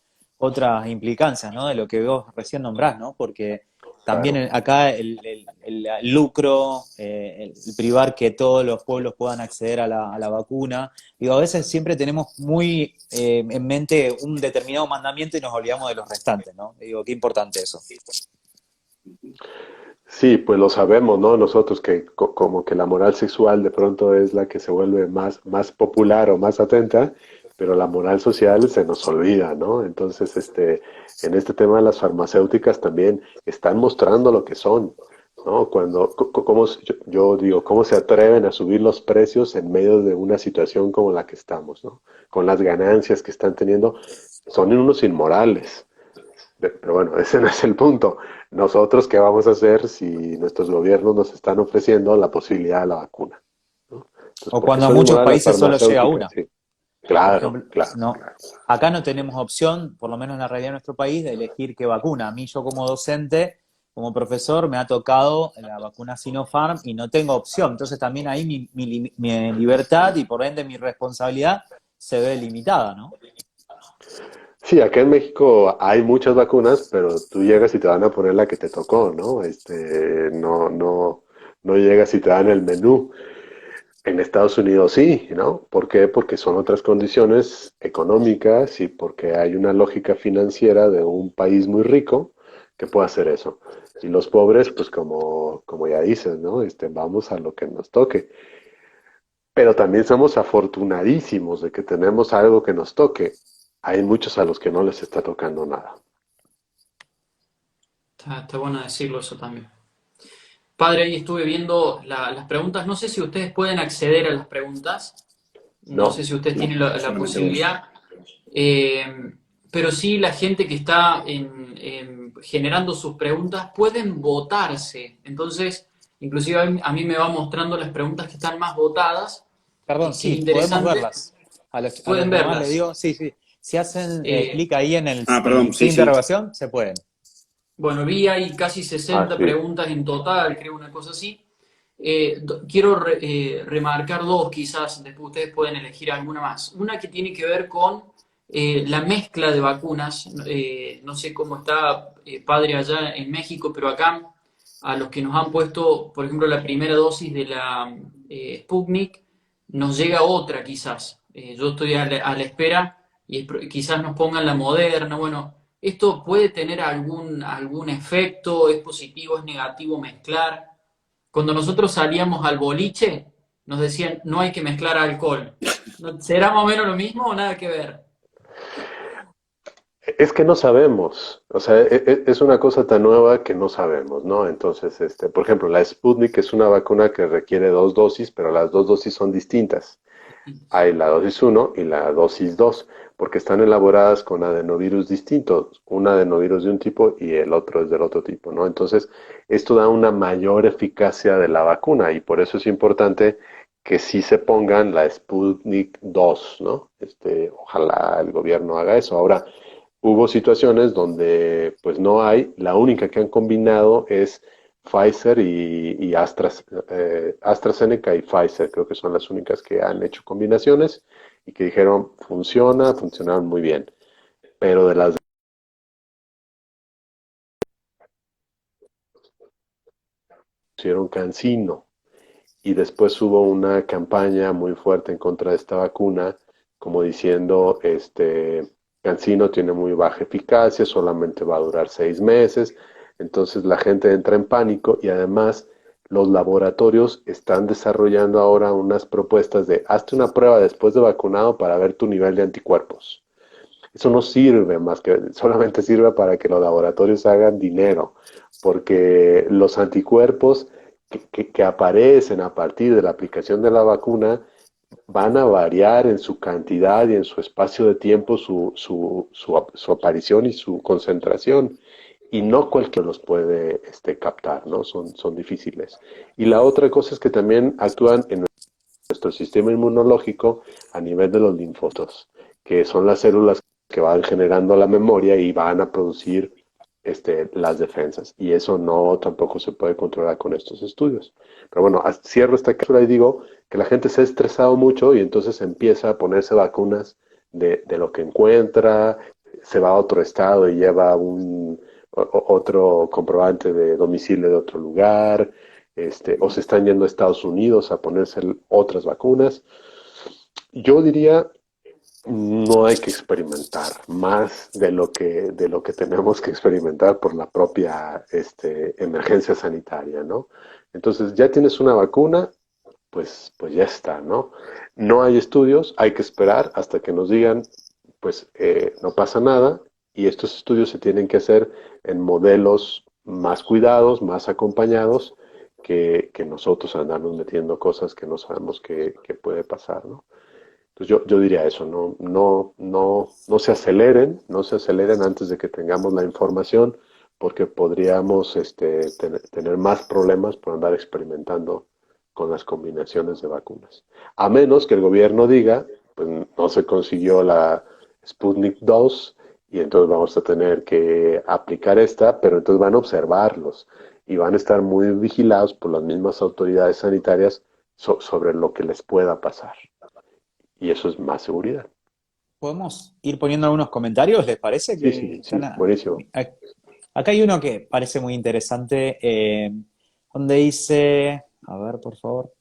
implicancias, ¿no? De lo que vos recién nombrás, ¿no? Porque también Claro. acá el lucro, el privar que todos los pueblos puedan acceder a la vacuna, digo, a veces siempre tenemos muy en mente un determinado mandamiento y nos olvidamos de los restantes, ¿no? Digo, qué importante eso. Sí, pues lo sabemos, ¿no? Nosotros que como que la moral sexual de pronto es la que se vuelve más popular o más atenta, pero la moral social se nos olvida, ¿no? Entonces, en este tema de las farmacéuticas también están mostrando lo que son, ¿no? Yo digo, ¿cómo se atreven a subir los precios en medio de una situación como la que estamos, ¿no? Con las ganancias que están teniendo, son unos inmorales. Pero bueno, ese no es el punto. Nosotros, ¿qué vamos a hacer si nuestros gobiernos nos están ofreciendo la posibilidad de la vacuna, ¿no? Entonces, O ¿por qué cuando a son muchos inmorales las países solo llega farmacéuticas? una. Sí, Por claro, ejemplo, claro, no, claro. acá no tenemos opción, por lo menos en la realidad de nuestro país, de elegir qué vacuna. A mí, yo como docente, como profesor, me ha tocado la vacuna Sinopharm y no tengo opción. Entonces también ahí mi libertad y por ende mi responsabilidad se ve limitada, ¿no? Sí, acá en México hay muchas vacunas, pero tú llegas y te van a poner la que te tocó, ¿no? No llegas y te dan el menú. En Estados Unidos sí, ¿no? ¿Por qué? Porque son otras condiciones económicas y porque hay una lógica financiera de un país muy rico que puede hacer eso. Y los pobres, pues como ya dices, ¿no? Vamos a lo que nos toque. Pero también somos afortunadísimos de que tenemos algo que nos toque. Hay muchos a los que no les está tocando nada. Está bueno decirlo eso también. Padre, ahí estuve viendo las preguntas. No sé si ustedes pueden acceder a las preguntas. No sé No, si ustedes No, tienen la solamente vos. posibilidad. Eh, pero sí, la gente que está generando sus preguntas pueden votarse. Entonces, inclusive a mí me va mostrando las preguntas que están más votadas, Perdón, que es sí, podemos interesante. verlas. A los Pueden demás les verlas. digo, sí, sí. Si hacen Eh, clic ahí en el, Ah, en perdón, el signo sí, de sí. interrogación, se pueden. bueno, vi ahí casi ah, 60 sí. preguntas en total, creo una cosa así. Quiero remarcar dos, quizás después ustedes pueden elegir alguna más. Una que tiene que ver con la mezcla de vacunas. No sé cómo está padre allá en México, pero acá a los que nos han puesto, por ejemplo, la primera dosis de la Sputnik, nos llega otra quizás. Yo estoy a la espera y quizás nos pongan la Moderna. Bueno, ¿esto puede tener algún efecto? ¿Es positivo, es negativo mezclar? Cuando nosotros salíamos al boliche, nos decían, no hay que mezclar alcohol. ¿Será más o menos lo mismo o nada que ver? Es que no sabemos, o sea, es una cosa tan nueva que no sabemos, ¿no? Entonces, por ejemplo, la Sputnik es una vacuna que requiere dos dosis, pero las dos dosis son distintas. Hay la dosis uno y la dosis 2, porque están elaboradas con adenovirus distintos, un adenovirus de un tipo y el otro es del otro tipo, ¿no? Entonces, esto da una mayor eficacia de la vacuna y por eso es importante que sí se pongan la Sputnik 2, ¿no? Ojalá el gobierno haga eso. Ahora, hubo situaciones donde pues no hay, la única que han combinado es Pfizer y AstraZeneca y Pfizer, creo que son las únicas que han hecho combinaciones y que dijeron funcionaron muy bien. Pero de las pusieron Cancino y después hubo una campaña muy fuerte en contra de esta vacuna, como diciendo, Cancino tiene muy baja eficacia, solamente va a durar 6 meses, entonces la gente entra en pánico y además los laboratorios están desarrollando ahora unas propuestas de hazte una prueba después de vacunado para ver tu nivel de anticuerpos. Eso no sirve más que solamente sirve para que los laboratorios hagan dinero, porque los anticuerpos que aparecen a partir de la aplicación de la vacuna van a variar en su cantidad y en su espacio de tiempo, su aparición y su concentración. Y no cualquiera los puede captar, ¿no? Son difíciles. Y la otra cosa es que también actúan en nuestro sistema inmunológico a nivel de los linfocitos, que son las células que van generando la memoria y van a producir las defensas. Y eso no tampoco se puede controlar con estos estudios. Pero bueno, cierro esta cápsula y digo que la gente se ha estresado mucho y entonces empieza a ponerse vacunas de lo que encuentra, se va a otro estado y lleva otro comprobante de domicilio de otro lugar, o se están yendo a Estados Unidos a ponerse otras vacunas. Yo diría, no hay que experimentar más de lo que tenemos que experimentar por la propia emergencia sanitaria, ¿no? Entonces, ya tienes una vacuna, pues ya está, ¿no? No hay estudios, hay que esperar hasta que nos digan, pues no pasa nada, y estos estudios se tienen que hacer en modelos más cuidados, más acompañados, que nosotros andarnos metiendo cosas que no sabemos que puede pasar, ¿no? Entonces yo diría eso, no se aceleren, no se aceleren antes de que tengamos la información, porque podríamos tener más problemas por andar experimentando con las combinaciones de vacunas. A menos que el gobierno diga, pues no se consiguió la Sputnik 2 y entonces vamos a tener que aplicar esta, pero entonces van a observarlos y van a estar muy vigilados por las mismas autoridades sanitarias sobre lo que les pueda pasar. y eso es más seguridad. ¿Podemos ir poniendo algunos comentarios? ¿Les parece Sí, que sí, sí, están buenísimo. acá hay uno que parece muy interesante, donde dice, a ver, por favor,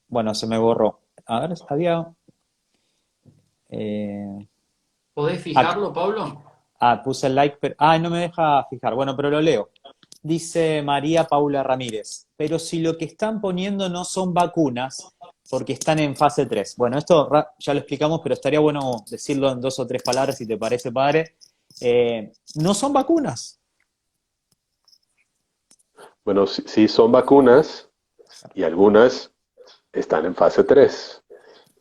bueno, se me borró. A ver, había, eh, ¿Podés ac- fijarlo, Pablo? puse el like, pero, no me deja fijar. Bueno, pero lo leo. Dice María Paula Ramírez, pero si lo que están poniendo no son vacunas, porque están en fase 3. Bueno, esto ya lo explicamos, pero estaría bueno decirlo en 2 o 3 palabras, si te parece, padre. No son vacunas. Bueno, sí, sí son vacunas y algunas están en fase 3.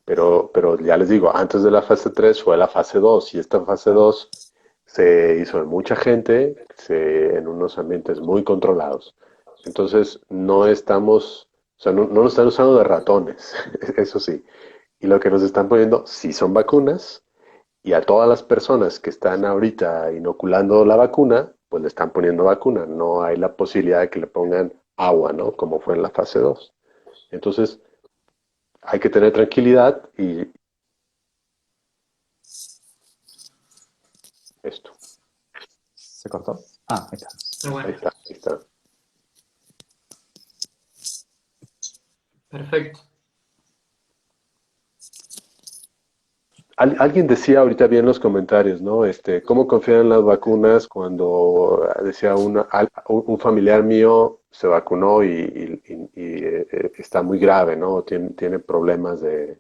Pero ya les digo, antes de la fase 3 fue la fase 2 y esta fase Claro. 2 se hizo en mucha gente, en unos ambientes muy controlados. Entonces, no estamos, o sea, no nos están usando de ratones, eso sí. Y lo que nos están poniendo sí son vacunas y a todas las personas que están ahorita inoculando la vacuna, pues le están poniendo vacuna. No hay la posibilidad de que le pongan agua, ¿no? Como fue en la fase 2. Entonces, hay que tener tranquilidad y esto. ¿Se cortó? Ah, ahí está. Pero Ahí bueno, está, ahí está. perfecto. Alguien decía ahorita bien en los comentarios, ¿no? ¿Cómo confiar en las vacunas cuando decía un familiar mío se vacunó y está muy grave, ¿no? Tiene problemas de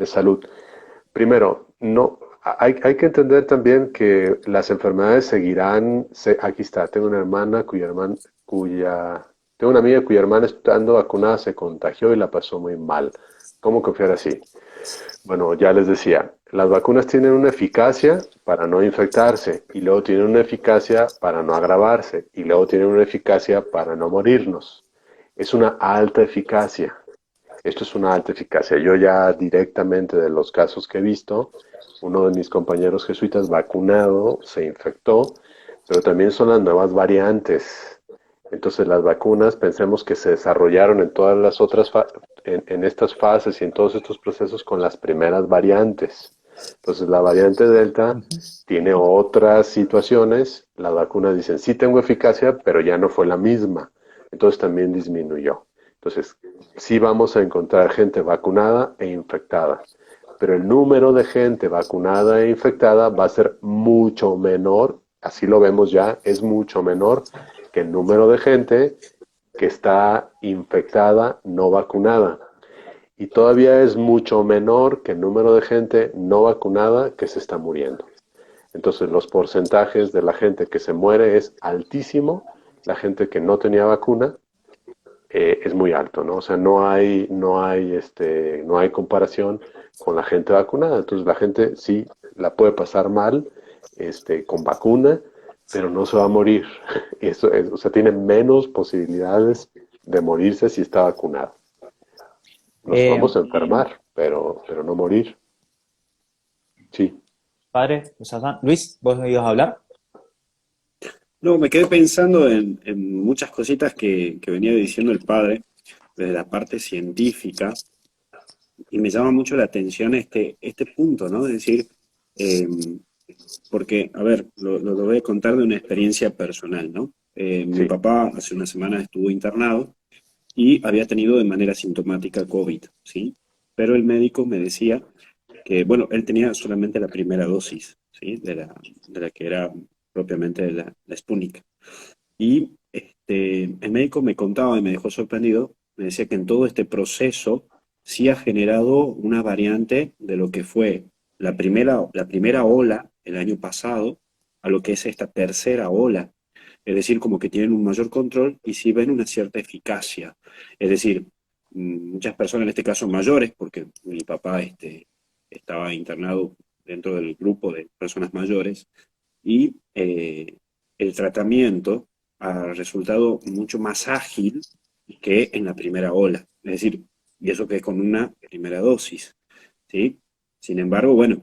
salud. Primero, no, hay que entender también que las enfermedades seguirán. Aquí está, tengo una hermana tengo una amiga cuya hermana estando vacunada se contagió y la pasó muy mal. ¿Cómo confiar así? Bueno, ya les decía, las vacunas tienen una eficacia para no infectarse y luego tienen una eficacia para no agravarse y luego tienen una eficacia para no morirnos. Es una alta eficacia. Esto es una alta eficacia. Yo ya directamente de los casos que he visto, uno de mis compañeros jesuitas vacunado se infectó, pero también son las nuevas variantes. Entonces las vacunas pensemos que se desarrollaron en todas las otras en estas fases y en todos estos procesos con las primeras variantes. Entonces la variante Delta Ujú. tiene otras situaciones. Las vacunas dicen sí tengo eficacia, pero ya no fue la misma. Entonces también disminuyó. Entonces sí vamos a encontrar gente vacunada e infectada, pero el número de gente vacunada e infectada va a ser mucho menor, así lo vemos ya, es mucho menor que el número de gente que está infectada no vacunada. Y todavía es mucho menor que el número de gente no vacunada que se está muriendo. Entonces los porcentajes de la gente que se muere es altísimo, la gente que no tenía vacuna es muy alto, ¿no? O sea, no hay comparación con la gente vacunada. Entonces la gente sí la puede pasar mal, con vacuna, pero no se va a morir. O sea, tiene menos posibilidades de morirse si está vacunado. Nos Eh, podemos enfermar, pero no morir. Sí. Padre, Luis, ¿vos ibas a hablar? No, me quedé pensando en muchas cositas que venía diciendo el padre desde la parte científica y me llama mucho la atención este punto, ¿no? Es decir, eh, porque, a ver, lo voy a contar de una experiencia personal, ¿no? Mi Sí. papá hace una semana estuvo internado y había tenido de manera sintomática COVID, ¿sí? Pero el médico me decía que, bueno, él tenía solamente la primera dosis, ¿sí? De la que era propiamente la Sputnik. Y el médico me contaba y me dejó sorprendido, me decía que en todo este proceso sí ha generado una variante de lo que fue la primera ola el año pasado a lo que es esta tercera ola. Es decir, como que tienen un mayor control y sí ven una cierta eficacia. Es decir, muchas personas, en este caso mayores, porque mi papá estaba internado dentro del grupo de personas mayores, y el tratamiento ha resultado mucho más ágil que en la primera ola. Es decir, y eso que es con una primera dosis, ¿sí? Sin embargo, bueno,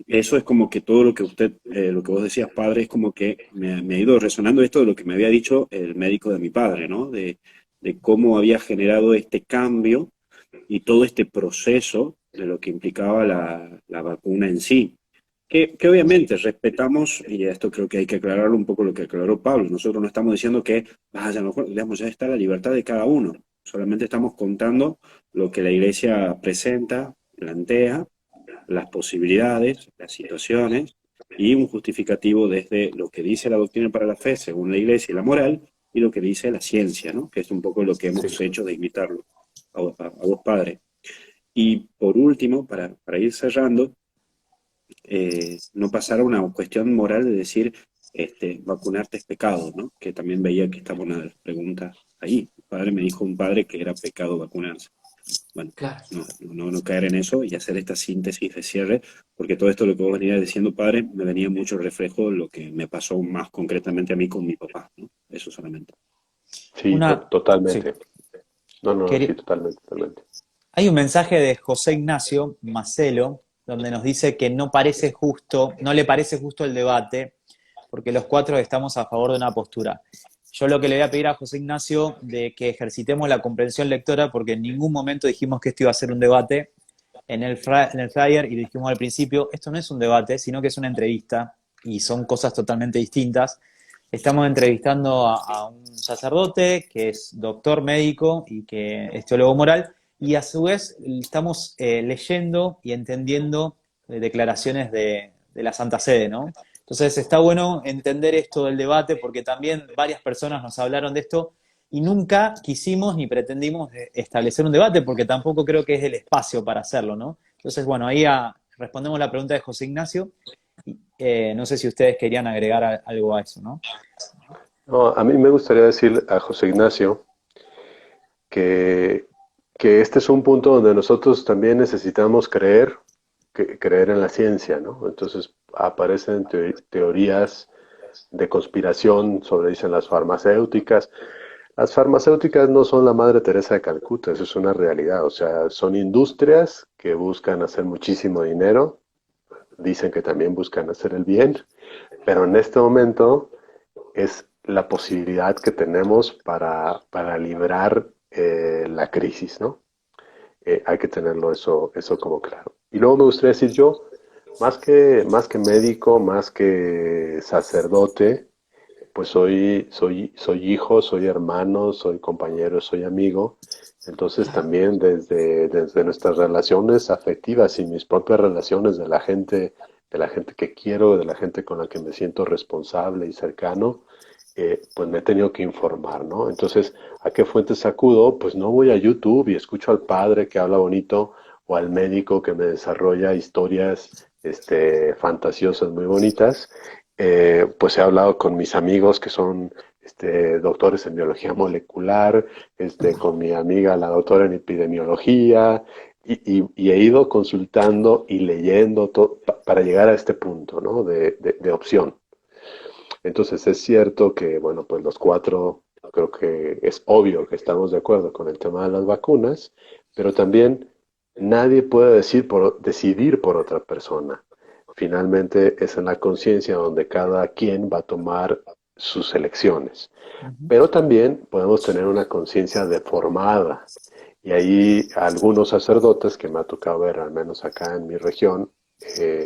eso es como que todo lo que vos decías, padre, es como que me ha ido resonando esto de lo que me había dicho el médico de mi padre, ¿no? De cómo había generado este cambio y todo este proceso de lo que implicaba la vacuna en sí. Que obviamente respetamos, y esto creo que hay que aclararlo un poco lo que aclaró Pablo, nosotros no estamos diciendo que vaya, mejor, digamos, ya está la libertad de cada uno, solamente estamos contando lo que la Iglesia presenta, plantea, las posibilidades, las situaciones, y un justificativo desde lo que dice la doctrina para la fe, según la Iglesia y la moral, y lo que dice la ciencia, ¿no? Que es un poco lo que hemos Sí. hecho de imitarlo a vos, Padre. Y por último, para ir cerrando, no pasar a una cuestión moral de decir, vacunarte es pecado, ¿no? Que también veía que estaba una de las preguntas ahí. Me dijo un padre que era pecado vacunarse. Bueno, Claro. no caer en eso y hacer esta síntesis de cierre, porque todo esto lo que vos venías diciendo, padre, me venía mucho reflejo de lo que me pasó más concretamente a mí con mi papá, ¿no? Eso solamente. Sí, Una, sí. totalmente. No, no, no, sí, Quería- totalmente, totalmente. Hay un mensaje de José Ignacio Macelo donde nos dice que no parece justo, no le parece justo el debate, porque los cuatro estamos a favor de una postura. Yo lo que le voy a pedir a José Ignacio de que ejercitemos la comprensión lectora, porque en ningún momento dijimos que esto iba a ser un debate en el flyer y lo dijimos al principio, esto no es un debate, sino que es una entrevista y son cosas totalmente distintas. Estamos entrevistando a un sacerdote que es doctor médico y que es teólogo moral, y a su vez estamos leyendo y entendiendo declaraciones de la Santa Sede, ¿no? Entonces está bueno entender esto del debate porque también varias personas nos hablaron de esto y nunca quisimos ni pretendimos establecer un debate porque tampoco creo que es el espacio para hacerlo, ¿no? Entonces, bueno, ahí respondemos la pregunta de José Ignacio. No sé si ustedes querían agregar algo a eso, ¿no? No, a mí me gustaría decir a José Ignacio que, que este es un punto donde nosotros también necesitamos creer, creer en la ciencia, ¿no? Entonces aparecen teorías de conspiración sobre, dicen, las farmacéuticas. Las farmacéuticas no son la Madre Teresa de Calcuta, eso es una realidad. O sea, son industrias que buscan hacer muchísimo dinero, dicen que también buscan hacer el bien, pero en este momento es la posibilidad que tenemos para librar la crisis, ¿no? Hay que tenerlo eso como claro. Y luego me gustaría decir yo, más que médico, más que sacerdote, pues soy hijo, soy hermano, soy compañero, soy amigo. Entonces también desde nuestras relaciones afectivas y mis propias relaciones de la gente que quiero, de la gente con la que me siento responsable y cercano, pues me he tenido que informar, ¿no? Entonces, ¿a qué fuentes acudo? Pues no voy a YouTube y escucho al padre que habla bonito o al médico que me desarrolla historias fantasiosas muy bonitas. Pues he hablado con mis amigos que son doctores en biología molecular, con mi amiga la doctora en epidemiología, y he ido consultando y leyendo para llegar a este punto, ¿no? De opción. Entonces es cierto que, bueno, pues los cuatro creo que es obvio que estamos de acuerdo con el tema de las vacunas, pero también nadie puede decidir por otra persona. Finalmente es en la conciencia donde cada quien va a tomar sus elecciones. Pero también podemos tener una conciencia deformada. Y ahí algunos sacerdotes que me ha tocado ver, al menos acá en mi región, eh,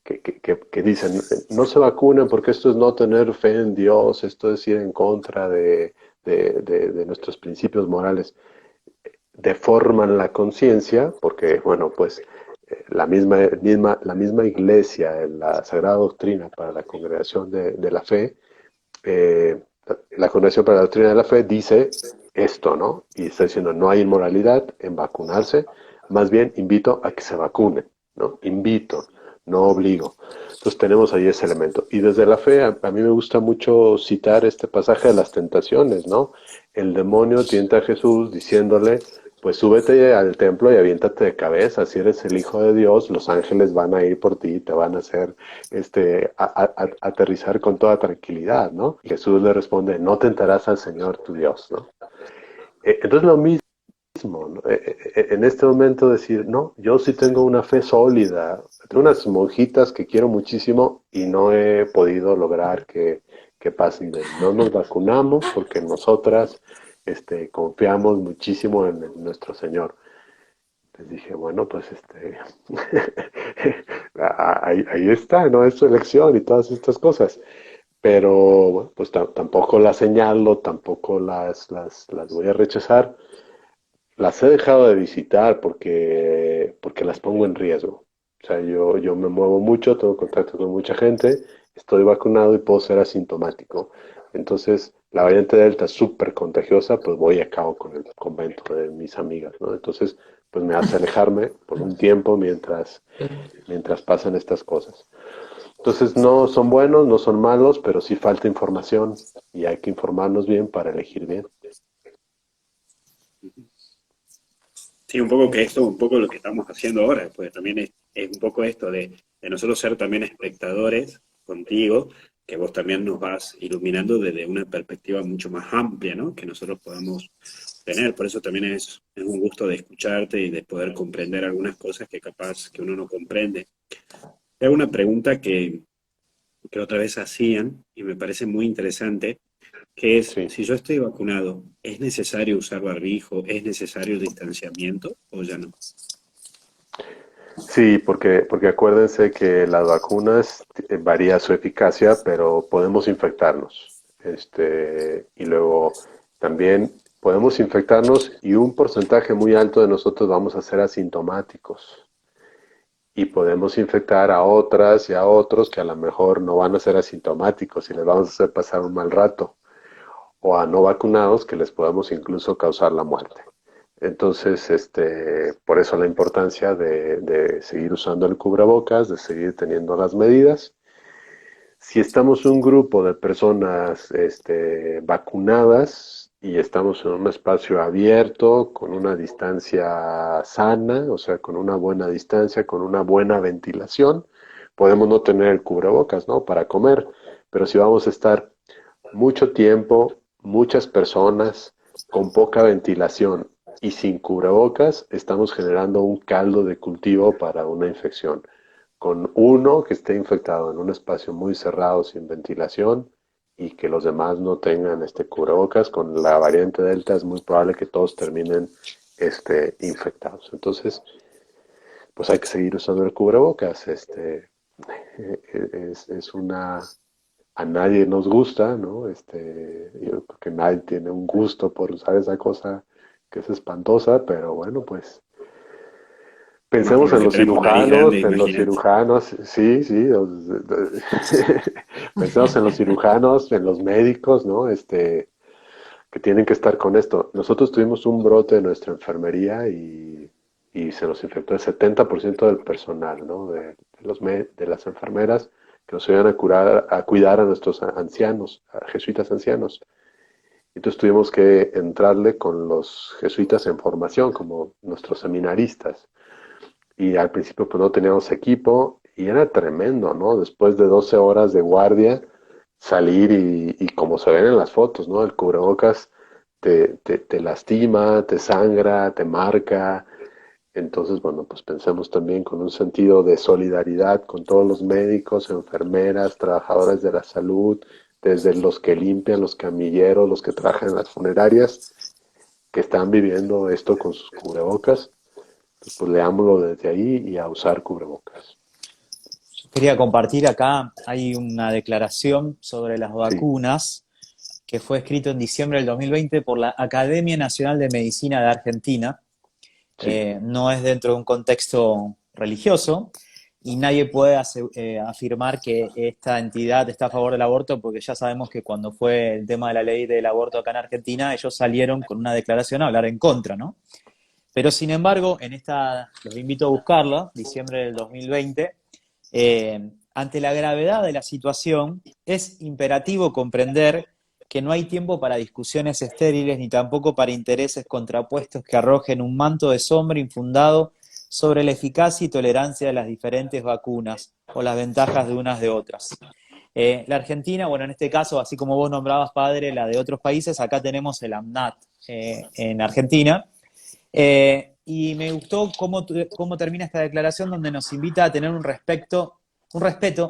que dicen, no se vacunen porque esto es no tener fe en Dios, esto es ir en contra de nuestros principios morales. Deforman la conciencia porque, bueno, pues la misma iglesia, en la Sagrada Doctrina para la Congregación de la Fe, eh, la Congregación para la Doctrina de la Fe dice esto, ¿no? Y está diciendo, no hay inmoralidad en vacunarse, más bien invito a que se vacunen, ¿no? Invito, no obligo. Entonces tenemos ahí ese elemento. Y desde la fe, a mí me gusta mucho citar este pasaje de las tentaciones, ¿no? El demonio tienta a Jesús diciéndole, pues súbete al templo y aviéntate de cabeza, si eres el Hijo de Dios, los ángeles van a ir por ti, te van a hacer aterrizar con toda tranquilidad, ¿no? Y Jesús le responde, no tentarás al Señor tu Dios, ¿no? Entonces lo mismo, ¿no? En este momento decir, no, yo sí tengo una fe sólida, tengo unas monjitas que quiero muchísimo y no he podido lograr que pasen de, no nos vacunamos porque nosotras confiamos muchísimo en nuestro Señor. Les dije, bueno, pues ahí está, ¿no? Es su elección y todas estas cosas. Pero bueno, pues tampoco las señalo, tampoco las voy a rechazar. Las he dejado de visitar porque las pongo en riesgo. O sea, yo me muevo mucho, tengo contacto con mucha gente, estoy vacunado y puedo ser asintomático. Entonces, la variante Delta es súper contagiosa, pues voy a cabo con el convento de mis amigas, ¿no? Entonces, pues me hace alejarme por un tiempo mientras pasan estas cosas. Entonces, no son buenos, no son malos, pero sí falta información y hay que informarnos bien para elegir bien. Sí, un poco que esto, un poco lo que estamos haciendo ahora, pues también es un poco esto de nosotros ser también espectadores contigo, que vos también nos vas iluminando desde una perspectiva mucho más amplia, ¿no? Que nosotros podamos tener. Por eso también es un gusto de escucharte y de poder comprender algunas cosas que capaz que uno no comprende. Te hago una pregunta que otra vez hacían y me parece muy interesante, que es, Sí. si yo estoy vacunado, ¿es necesario usar barbijo? ¿Es necesario distanciamiento o ya no? Sí, porque acuérdense que las vacunas varía su eficacia, pero podemos infectarnos. Y luego también podemos infectarnos y un porcentaje muy alto de nosotros vamos a ser asintomáticos. Y podemos infectar a otras y a otros que a lo mejor no van a ser asintomáticos y les vamos a hacer pasar un mal rato. O a no vacunados que les podamos incluso causar la muerte. Entonces, por eso la importancia de seguir usando el cubrebocas, de seguir teniendo las medidas. Si estamos un grupo de personas vacunadas y estamos en un espacio abierto, con una distancia sana, o sea, con una buena distancia, con una buena ventilación, podemos no tener el cubrebocas, ¿no? Para comer, pero si vamos a estar mucho tiempo, muchas personas, con poca ventilación y sin cubrebocas, estamos generando un caldo de cultivo para una infección. Con uno que esté infectado en un espacio muy cerrado sin ventilación y que los demás no tengan este cubrebocas, con la variante Delta es muy probable que todos terminen infectados. Entonces, pues hay que seguir usando el cubrebocas. Es una a nadie nos gusta, ¿no? Yo creo que nadie tiene un gusto por usar esa cosa que es espantosa, pero bueno, pues Y más con pensemos los que tenemos nariz grande, en los imagínate. cirujanos, sí, sí, pensemos en los cirujanos, en los médicos, ¿no? Que tienen que estar con esto. Nosotros tuvimos un brote en nuestra enfermería y se nos infectó el 70% del personal, ¿no? De las enfermeras que nos iban a cuidar a nuestros ancianos, a jesuitas ancianos. Entonces tuvimos que entrarle con los jesuitas en formación, como nuestros seminaristas. Y al principio pues no teníamos equipo y era tremendo, ¿no? Después de 12 horas de guardia, salir y como se ven en las fotos, ¿no? El cubrebocas te lastima, te sangra, te marca. Entonces, bueno, pues pensemos también con un sentido de solidaridad con todos los médicos, enfermeras, trabajadores de la salud, desde los que limpian, los camilleros, los que trabajan en las funerarias, que están viviendo esto con sus cubrebocas. Pues leámoslo desde ahí y a usar cubrebocas. Quería compartir acá, hay una declaración sobre las Sí, vacunas que fue escrito en diciembre del 2020 por la Academia Nacional de Medicina de Argentina. sí. No es dentro de un contexto religioso y nadie puede afirmar que esta entidad está a favor del aborto porque ya sabemos que cuando fue el tema de la ley del aborto acá en Argentina, ellos salieron con una declaración a hablar en contra, ¿no? Pero sin embargo, los invito a buscarla, diciembre del 2020, ante la gravedad de la situación, es imperativo comprender que no hay tiempo para discusiones estériles ni tampoco para intereses contrapuestos que arrojen un manto de sombra infundado sobre la eficacia y tolerancia de las diferentes vacunas o las ventajas de unas de otras. La Argentina, bueno, en este caso, así como vos nombrabas, padre, la de otros países, acá tenemos el AMNAT en Argentina. Y me gustó cómo termina esta declaración donde nos invita a tener un respeto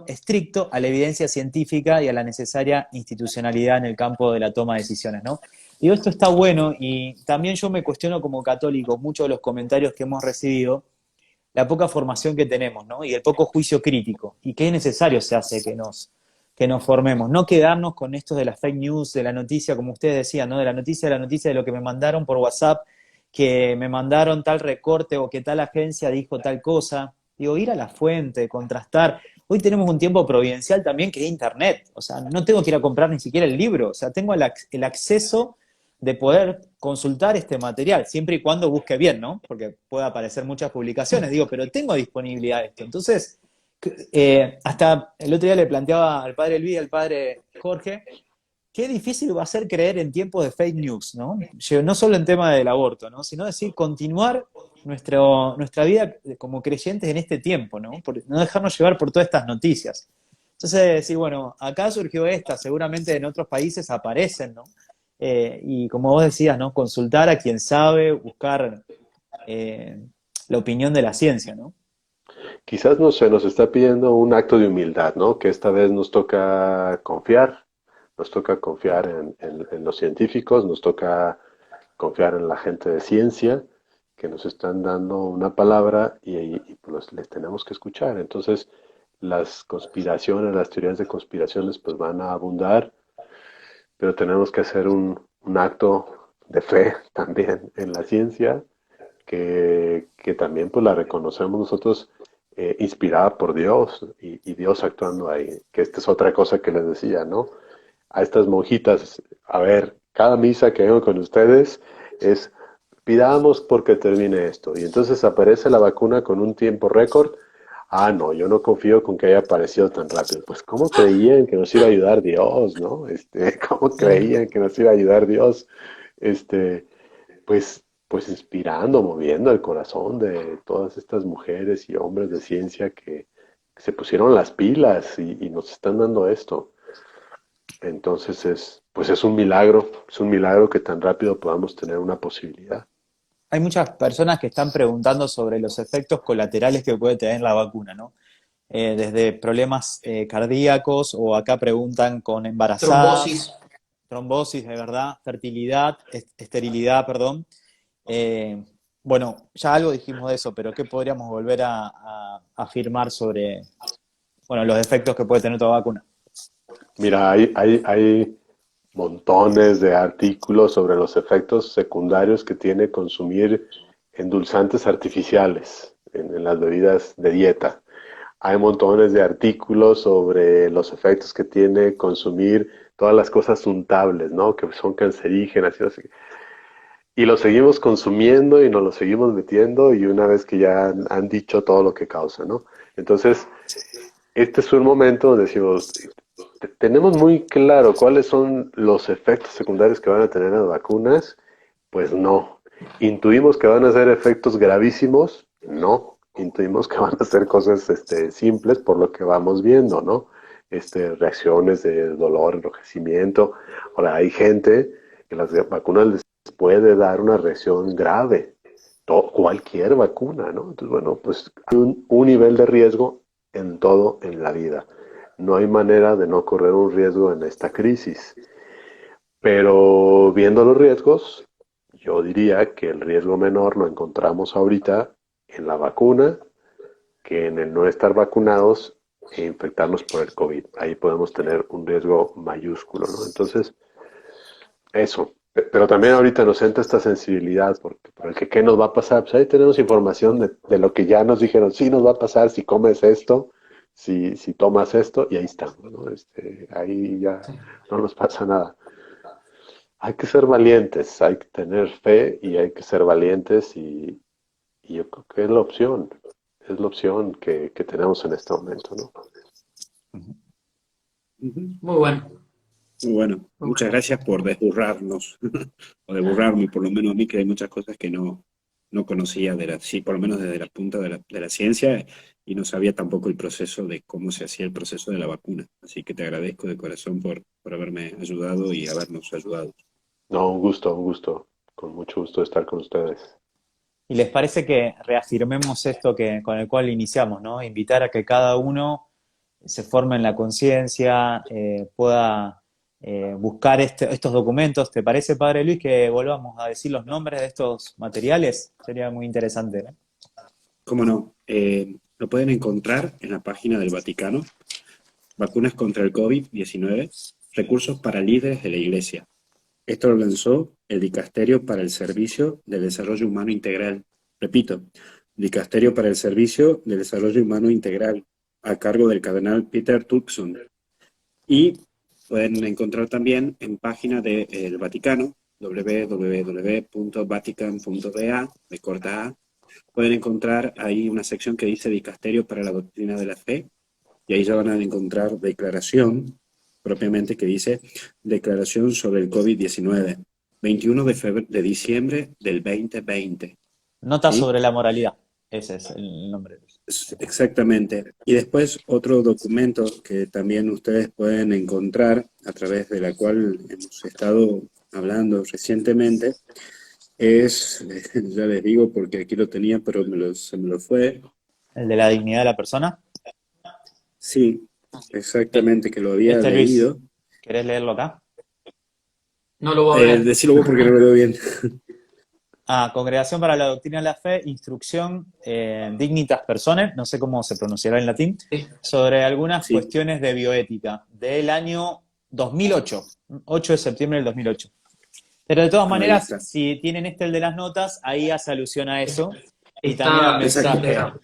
estricto a la evidencia científica y a la necesaria institucionalidad en el campo de la toma de decisiones, ¿no? Digo, esto está bueno y también yo me cuestiono como católico muchos de los comentarios que hemos recibido, la poca formación que tenemos, ¿no? Y el poco juicio crítico. Y qué necesario se hace que nos formemos. No quedarnos con esto de las fake news, de la noticia, como ustedes decían, ¿no? De la noticia de lo que me mandaron por WhatsApp, que me mandaron tal recorte o que tal agencia dijo tal cosa. Digo, ir a la fuente, contrastar. Hoy tenemos un tiempo providencial también que es Internet. O sea, no tengo que ir a comprar ni siquiera el libro. O sea, tengo el acceso de poder consultar este material, siempre y cuando busque bien, ¿no? Porque puede aparecer muchas publicaciones, digo, pero tengo disponibilidad de esto. Entonces, hasta el otro día le planteaba al padre Luis y al padre Jorge, qué difícil va a ser creer en tiempos de fake news, ¿no? No solo en tema del aborto, ¿no? Sino decir, continuar nuestra vida como creyentes en este tiempo, ¿no? No dejarnos llevar por todas estas noticias. Entonces, sí, bueno, acá surgió esta, seguramente en otros países aparecen, ¿no? Y como vos decías, ¿no? Consultar a quien sabe, buscar la opinión de la ciencia, ¿no? Quizás no se nos está pidiendo un acto de humildad, ¿no? Que esta vez nos toca confiar en los científicos, nos toca confiar en la gente de ciencia, que nos están dando una palabra y, pues les tenemos que escuchar. Entonces, las conspiraciones, las teorías de conspiraciones, pues van a abundar, pero tenemos que hacer un acto de fe también en la ciencia, que también pues la reconocemos nosotros inspirada por Dios y Dios actuando ahí, que esta es otra cosa que les decía, ¿no? A estas monjitas, a ver, cada misa que vengo con ustedes es pidamos porque termine esto. Y entonces aparece la vacuna con un tiempo récord. Ah, no, yo no confío con que haya aparecido tan rápido. Pues, ¿cómo creían que nos iba a ayudar Dios, no? ¿Cómo creían que nos iba a ayudar Dios? Este, pues inspirando, moviendo el corazón de todas estas mujeres y hombres de ciencia que se pusieron las pilas y nos están dando esto. Entonces pues es un milagro que tan rápido podamos tener una posibilidad. Hay muchas personas que están preguntando sobre los efectos colaterales que puede tener la vacuna, ¿no? Desde problemas cardíacos o acá preguntan con embarazadas, Trombosis. trombosis de verdad, fertilidad, esterilidad, perdón. Eh, bueno, ya algo dijimos de eso, pero ¿qué podríamos volver a afirmar sobre, bueno, los efectos que puede tener toda vacuna? Mira, hay montones de artículos sobre los efectos secundarios que tiene consumir endulzantes artificiales en las bebidas de dieta. Hay montones de artículos sobre los efectos que tiene consumir todas las cosas untables, ¿no? Que son cancerígenas y así. Y lo seguimos consumiendo y nos lo seguimos metiendo y una vez que ya han dicho todo lo que causa, ¿no? Entonces, este es un momento donde decimos, tenemos muy claro cuáles son los efectos secundarios que van a tener las vacunas, pues no. Intuimos que van a ser efectos gravísimos, no. Intuimos que van a ser cosas simples por lo que vamos viendo, ¿no? Reacciones de dolor, enrojecimiento. Ahora, hay gente que las vacunas les puede dar una reacción grave. Cualquier vacuna, ¿no? Entonces, bueno, pues hay un nivel de riesgo en todo en la vida. No hay manera de no correr un riesgo en esta crisis. Pero viendo los riesgos, yo diría que el riesgo menor lo encontramos ahorita en la vacuna que en el no estar vacunados e infectarnos por el COVID. Ahí podemos tener un riesgo mayúsculo, ¿no? Entonces, eso. Pero también ahorita nos entra esta sensibilidad por el que qué nos va a pasar. Pues ahí tenemos información de lo que ya nos dijeron, sí nos va a pasar si comes esto, si tomas esto, y ahí estamos, ¿no? Ahí ya no nos pasa nada. Hay que ser valientes, hay que tener fe y hay que ser valientes y yo creo que es la opción que tenemos en este momento, ¿no? Ujú. Muy bueno. Muy bueno, Muy muchas bueno. gracias por desburrarnos, o desburrarme, por lo menos a mí, que hay muchas cosas que no conocía, sí, por lo menos desde la punta de la ciencia, y no sabía tampoco el proceso de cómo se hacía el proceso de la vacuna. Así que te agradezco de corazón por haberme ayudado y habernos ayudado. No, un gusto, con mucho gusto estar con ustedes. ¿Y les parece que reafirmemos esto con el cual iniciamos, ¿no? Invitar a que cada uno se forme en la conciencia, pueda buscar estos documentos. ¿Te parece, Padre Luis, que volvamos a decir los nombres de estos materiales? Sería muy interesante, ¿no? ¿Cómo no? Lo pueden encontrar en la página del Vaticano, Vacunas contra el COVID-19, recursos para líderes de la Iglesia. Esto lo lanzó el Dicasterio para el Servicio del Desarrollo Humano Integral. Repito, Dicasterio para el Servicio del Desarrollo Humano Integral, a cargo del cardenal Peter Turkson. Y pueden encontrar también en página del Vaticano, www.vatican.va, de corta A, pueden encontrar ahí una sección que dice Dicasterio para la Doctrina de la Fe, y ahí ya van a encontrar declaración, propiamente, que dice Declaración sobre el COVID-19, 21 de diciembre del 2020. Nota ¿Sí? sobre la moralidad. Ese es el nombre. Exactamente. Y después otro documento que también ustedes pueden encontrar, a través de la cual hemos estado hablando recientemente, es, ya les digo porque aquí lo tenía, pero se me lo fue. El de la dignidad de la persona. Sí, exactamente, que lo había Luis, leído. ¿querés leerlo acá? No lo voy a ver. Decilo vos porque no lo veo bien. Congregación para la Doctrina de la Fe, instrucción Dignitas Personae, no sé cómo se pronunciará en latín, Sí. sobre algunas Sí. cuestiones de bioética del año 2008, 8 de septiembre del 2008. Pero de todas Ahí maneras, está. si tienen el de las notas, ahí hace alusión a eso y también al Está mensaje.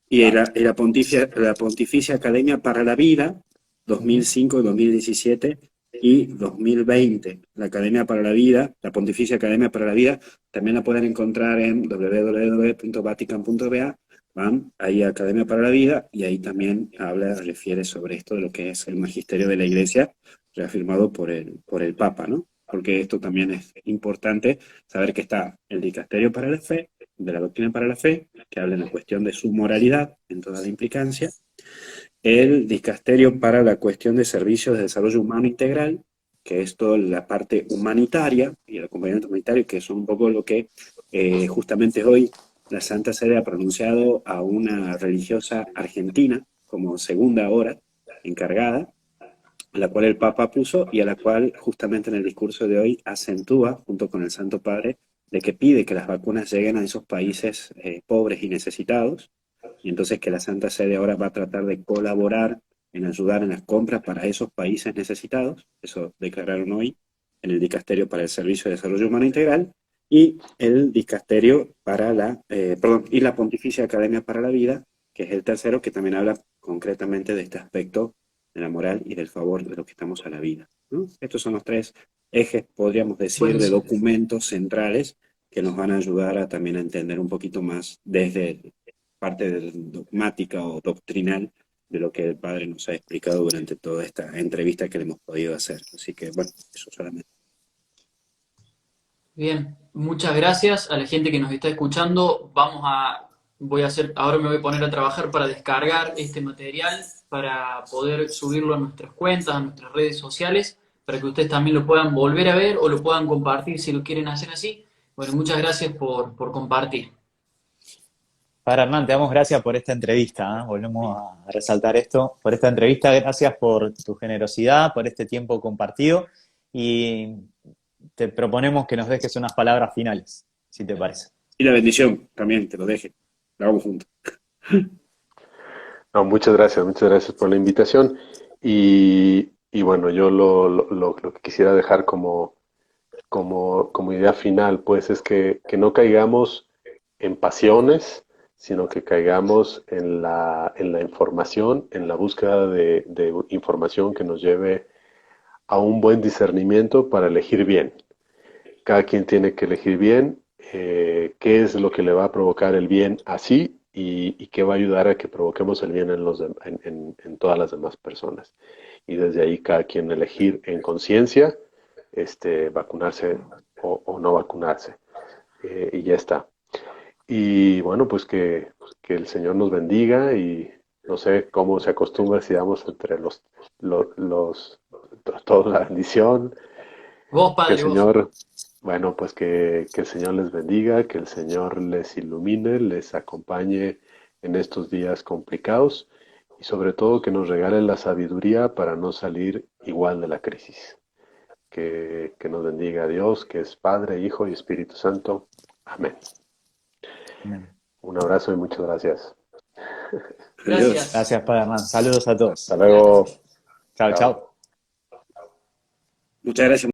Y la Pontificia Academia para la Vida, 2005, 2017 y 2020. La Academia para la Vida, la Pontificia Academia para la Vida, también la pueden encontrar en www.vatican.va. Van ahí a Academia para la Vida y ahí también refiere sobre esto de lo que es el magisterio de la Iglesia, reafirmado por el Papa, ¿no? Porque esto también es importante saber que está el Dicasterio para la Fe, de la Doctrina para la Fe, que habla en la cuestión de su moralidad en toda la implicancia, el Dicasterio para la cuestión de servicios de desarrollo humano integral, que es toda la parte humanitaria y el acompañamiento humanitario, que son un poco lo que justamente hoy la Santa Sede ha pronunciado a una religiosa argentina como segunda hora encargada, a la cual el Papa puso y a la cual justamente en el discurso de hoy acentúa, junto con el Santo Padre, de que pide que las vacunas lleguen a esos países pobres y necesitados, y entonces que la Santa Sede ahora va a tratar de colaborar en ayudar en las compras para esos países necesitados. Eso declararon hoy en el Dicasterio para el Servicio de Desarrollo Humano Integral, y el Dicasterio para y la Pontificia Academia para la Vida, que es el tercero, que también habla concretamente de este aspecto de la moral y del favor de los que estamos a la vida, ¿no? Estos son los tres ejes, podríamos decir, de Buenísimo. documentos centrales que nos van a ayudar a también a entender un poquito más desde parte dogmática o doctrinal de lo que el padre nos ha explicado durante toda esta entrevista que le hemos podido hacer. Así que, bueno, eso solamente. Bien, muchas gracias a la gente que nos está escuchando. Ahora me voy a poner a trabajar para descargar este material, para poder subirlo a nuestras cuentas, a nuestras redes sociales, para que ustedes también lo puedan volver a ver o lo puedan compartir si lo quieren hacer así. Bueno, muchas gracias por compartir. Padre Hernán, te damos gracias por esta entrevista, ¿eh? Volvemos a resaltar esto, por esta entrevista, gracias por tu generosidad, por este tiempo compartido y te proponemos que nos dejes unas palabras finales, si te parece. Y la bendición también, te lo deje. La vamos juntos. No, muchas gracias por la invitación. Y bueno, yo lo que quisiera dejar como idea final, pues es que no caigamos en pasiones, sino que caigamos en la información, en la búsqueda de información que nos lleve a un buen discernimiento para elegir bien. Cada quien tiene que elegir bien qué es lo que le va a provocar el bien así y qué va a ayudar a que provoquemos el bien en todas las demás personas. Y desde ahí cada quien elegir en conciencia vacunarse o no vacunarse. Y ya está. Y bueno, pues que el Señor nos bendiga y no sé cómo se acostumbra si damos entre toda la bendición. Vos, Que el padre, vos. Señor, bueno, pues que el Señor les bendiga, que el Señor les ilumine, les acompañe en estos días complicados y sobre todo que nos regale la sabiduría para no salir igual de la crisis. que nos bendiga Dios, que es Padre, Hijo y Espíritu Santo. Amén. Amén. Un abrazo y muchas gracias. Gracias. Gracias, Padre Hernán. Saludos a todos. Hasta luego. Chao, Chao. chao. Muchas gracias.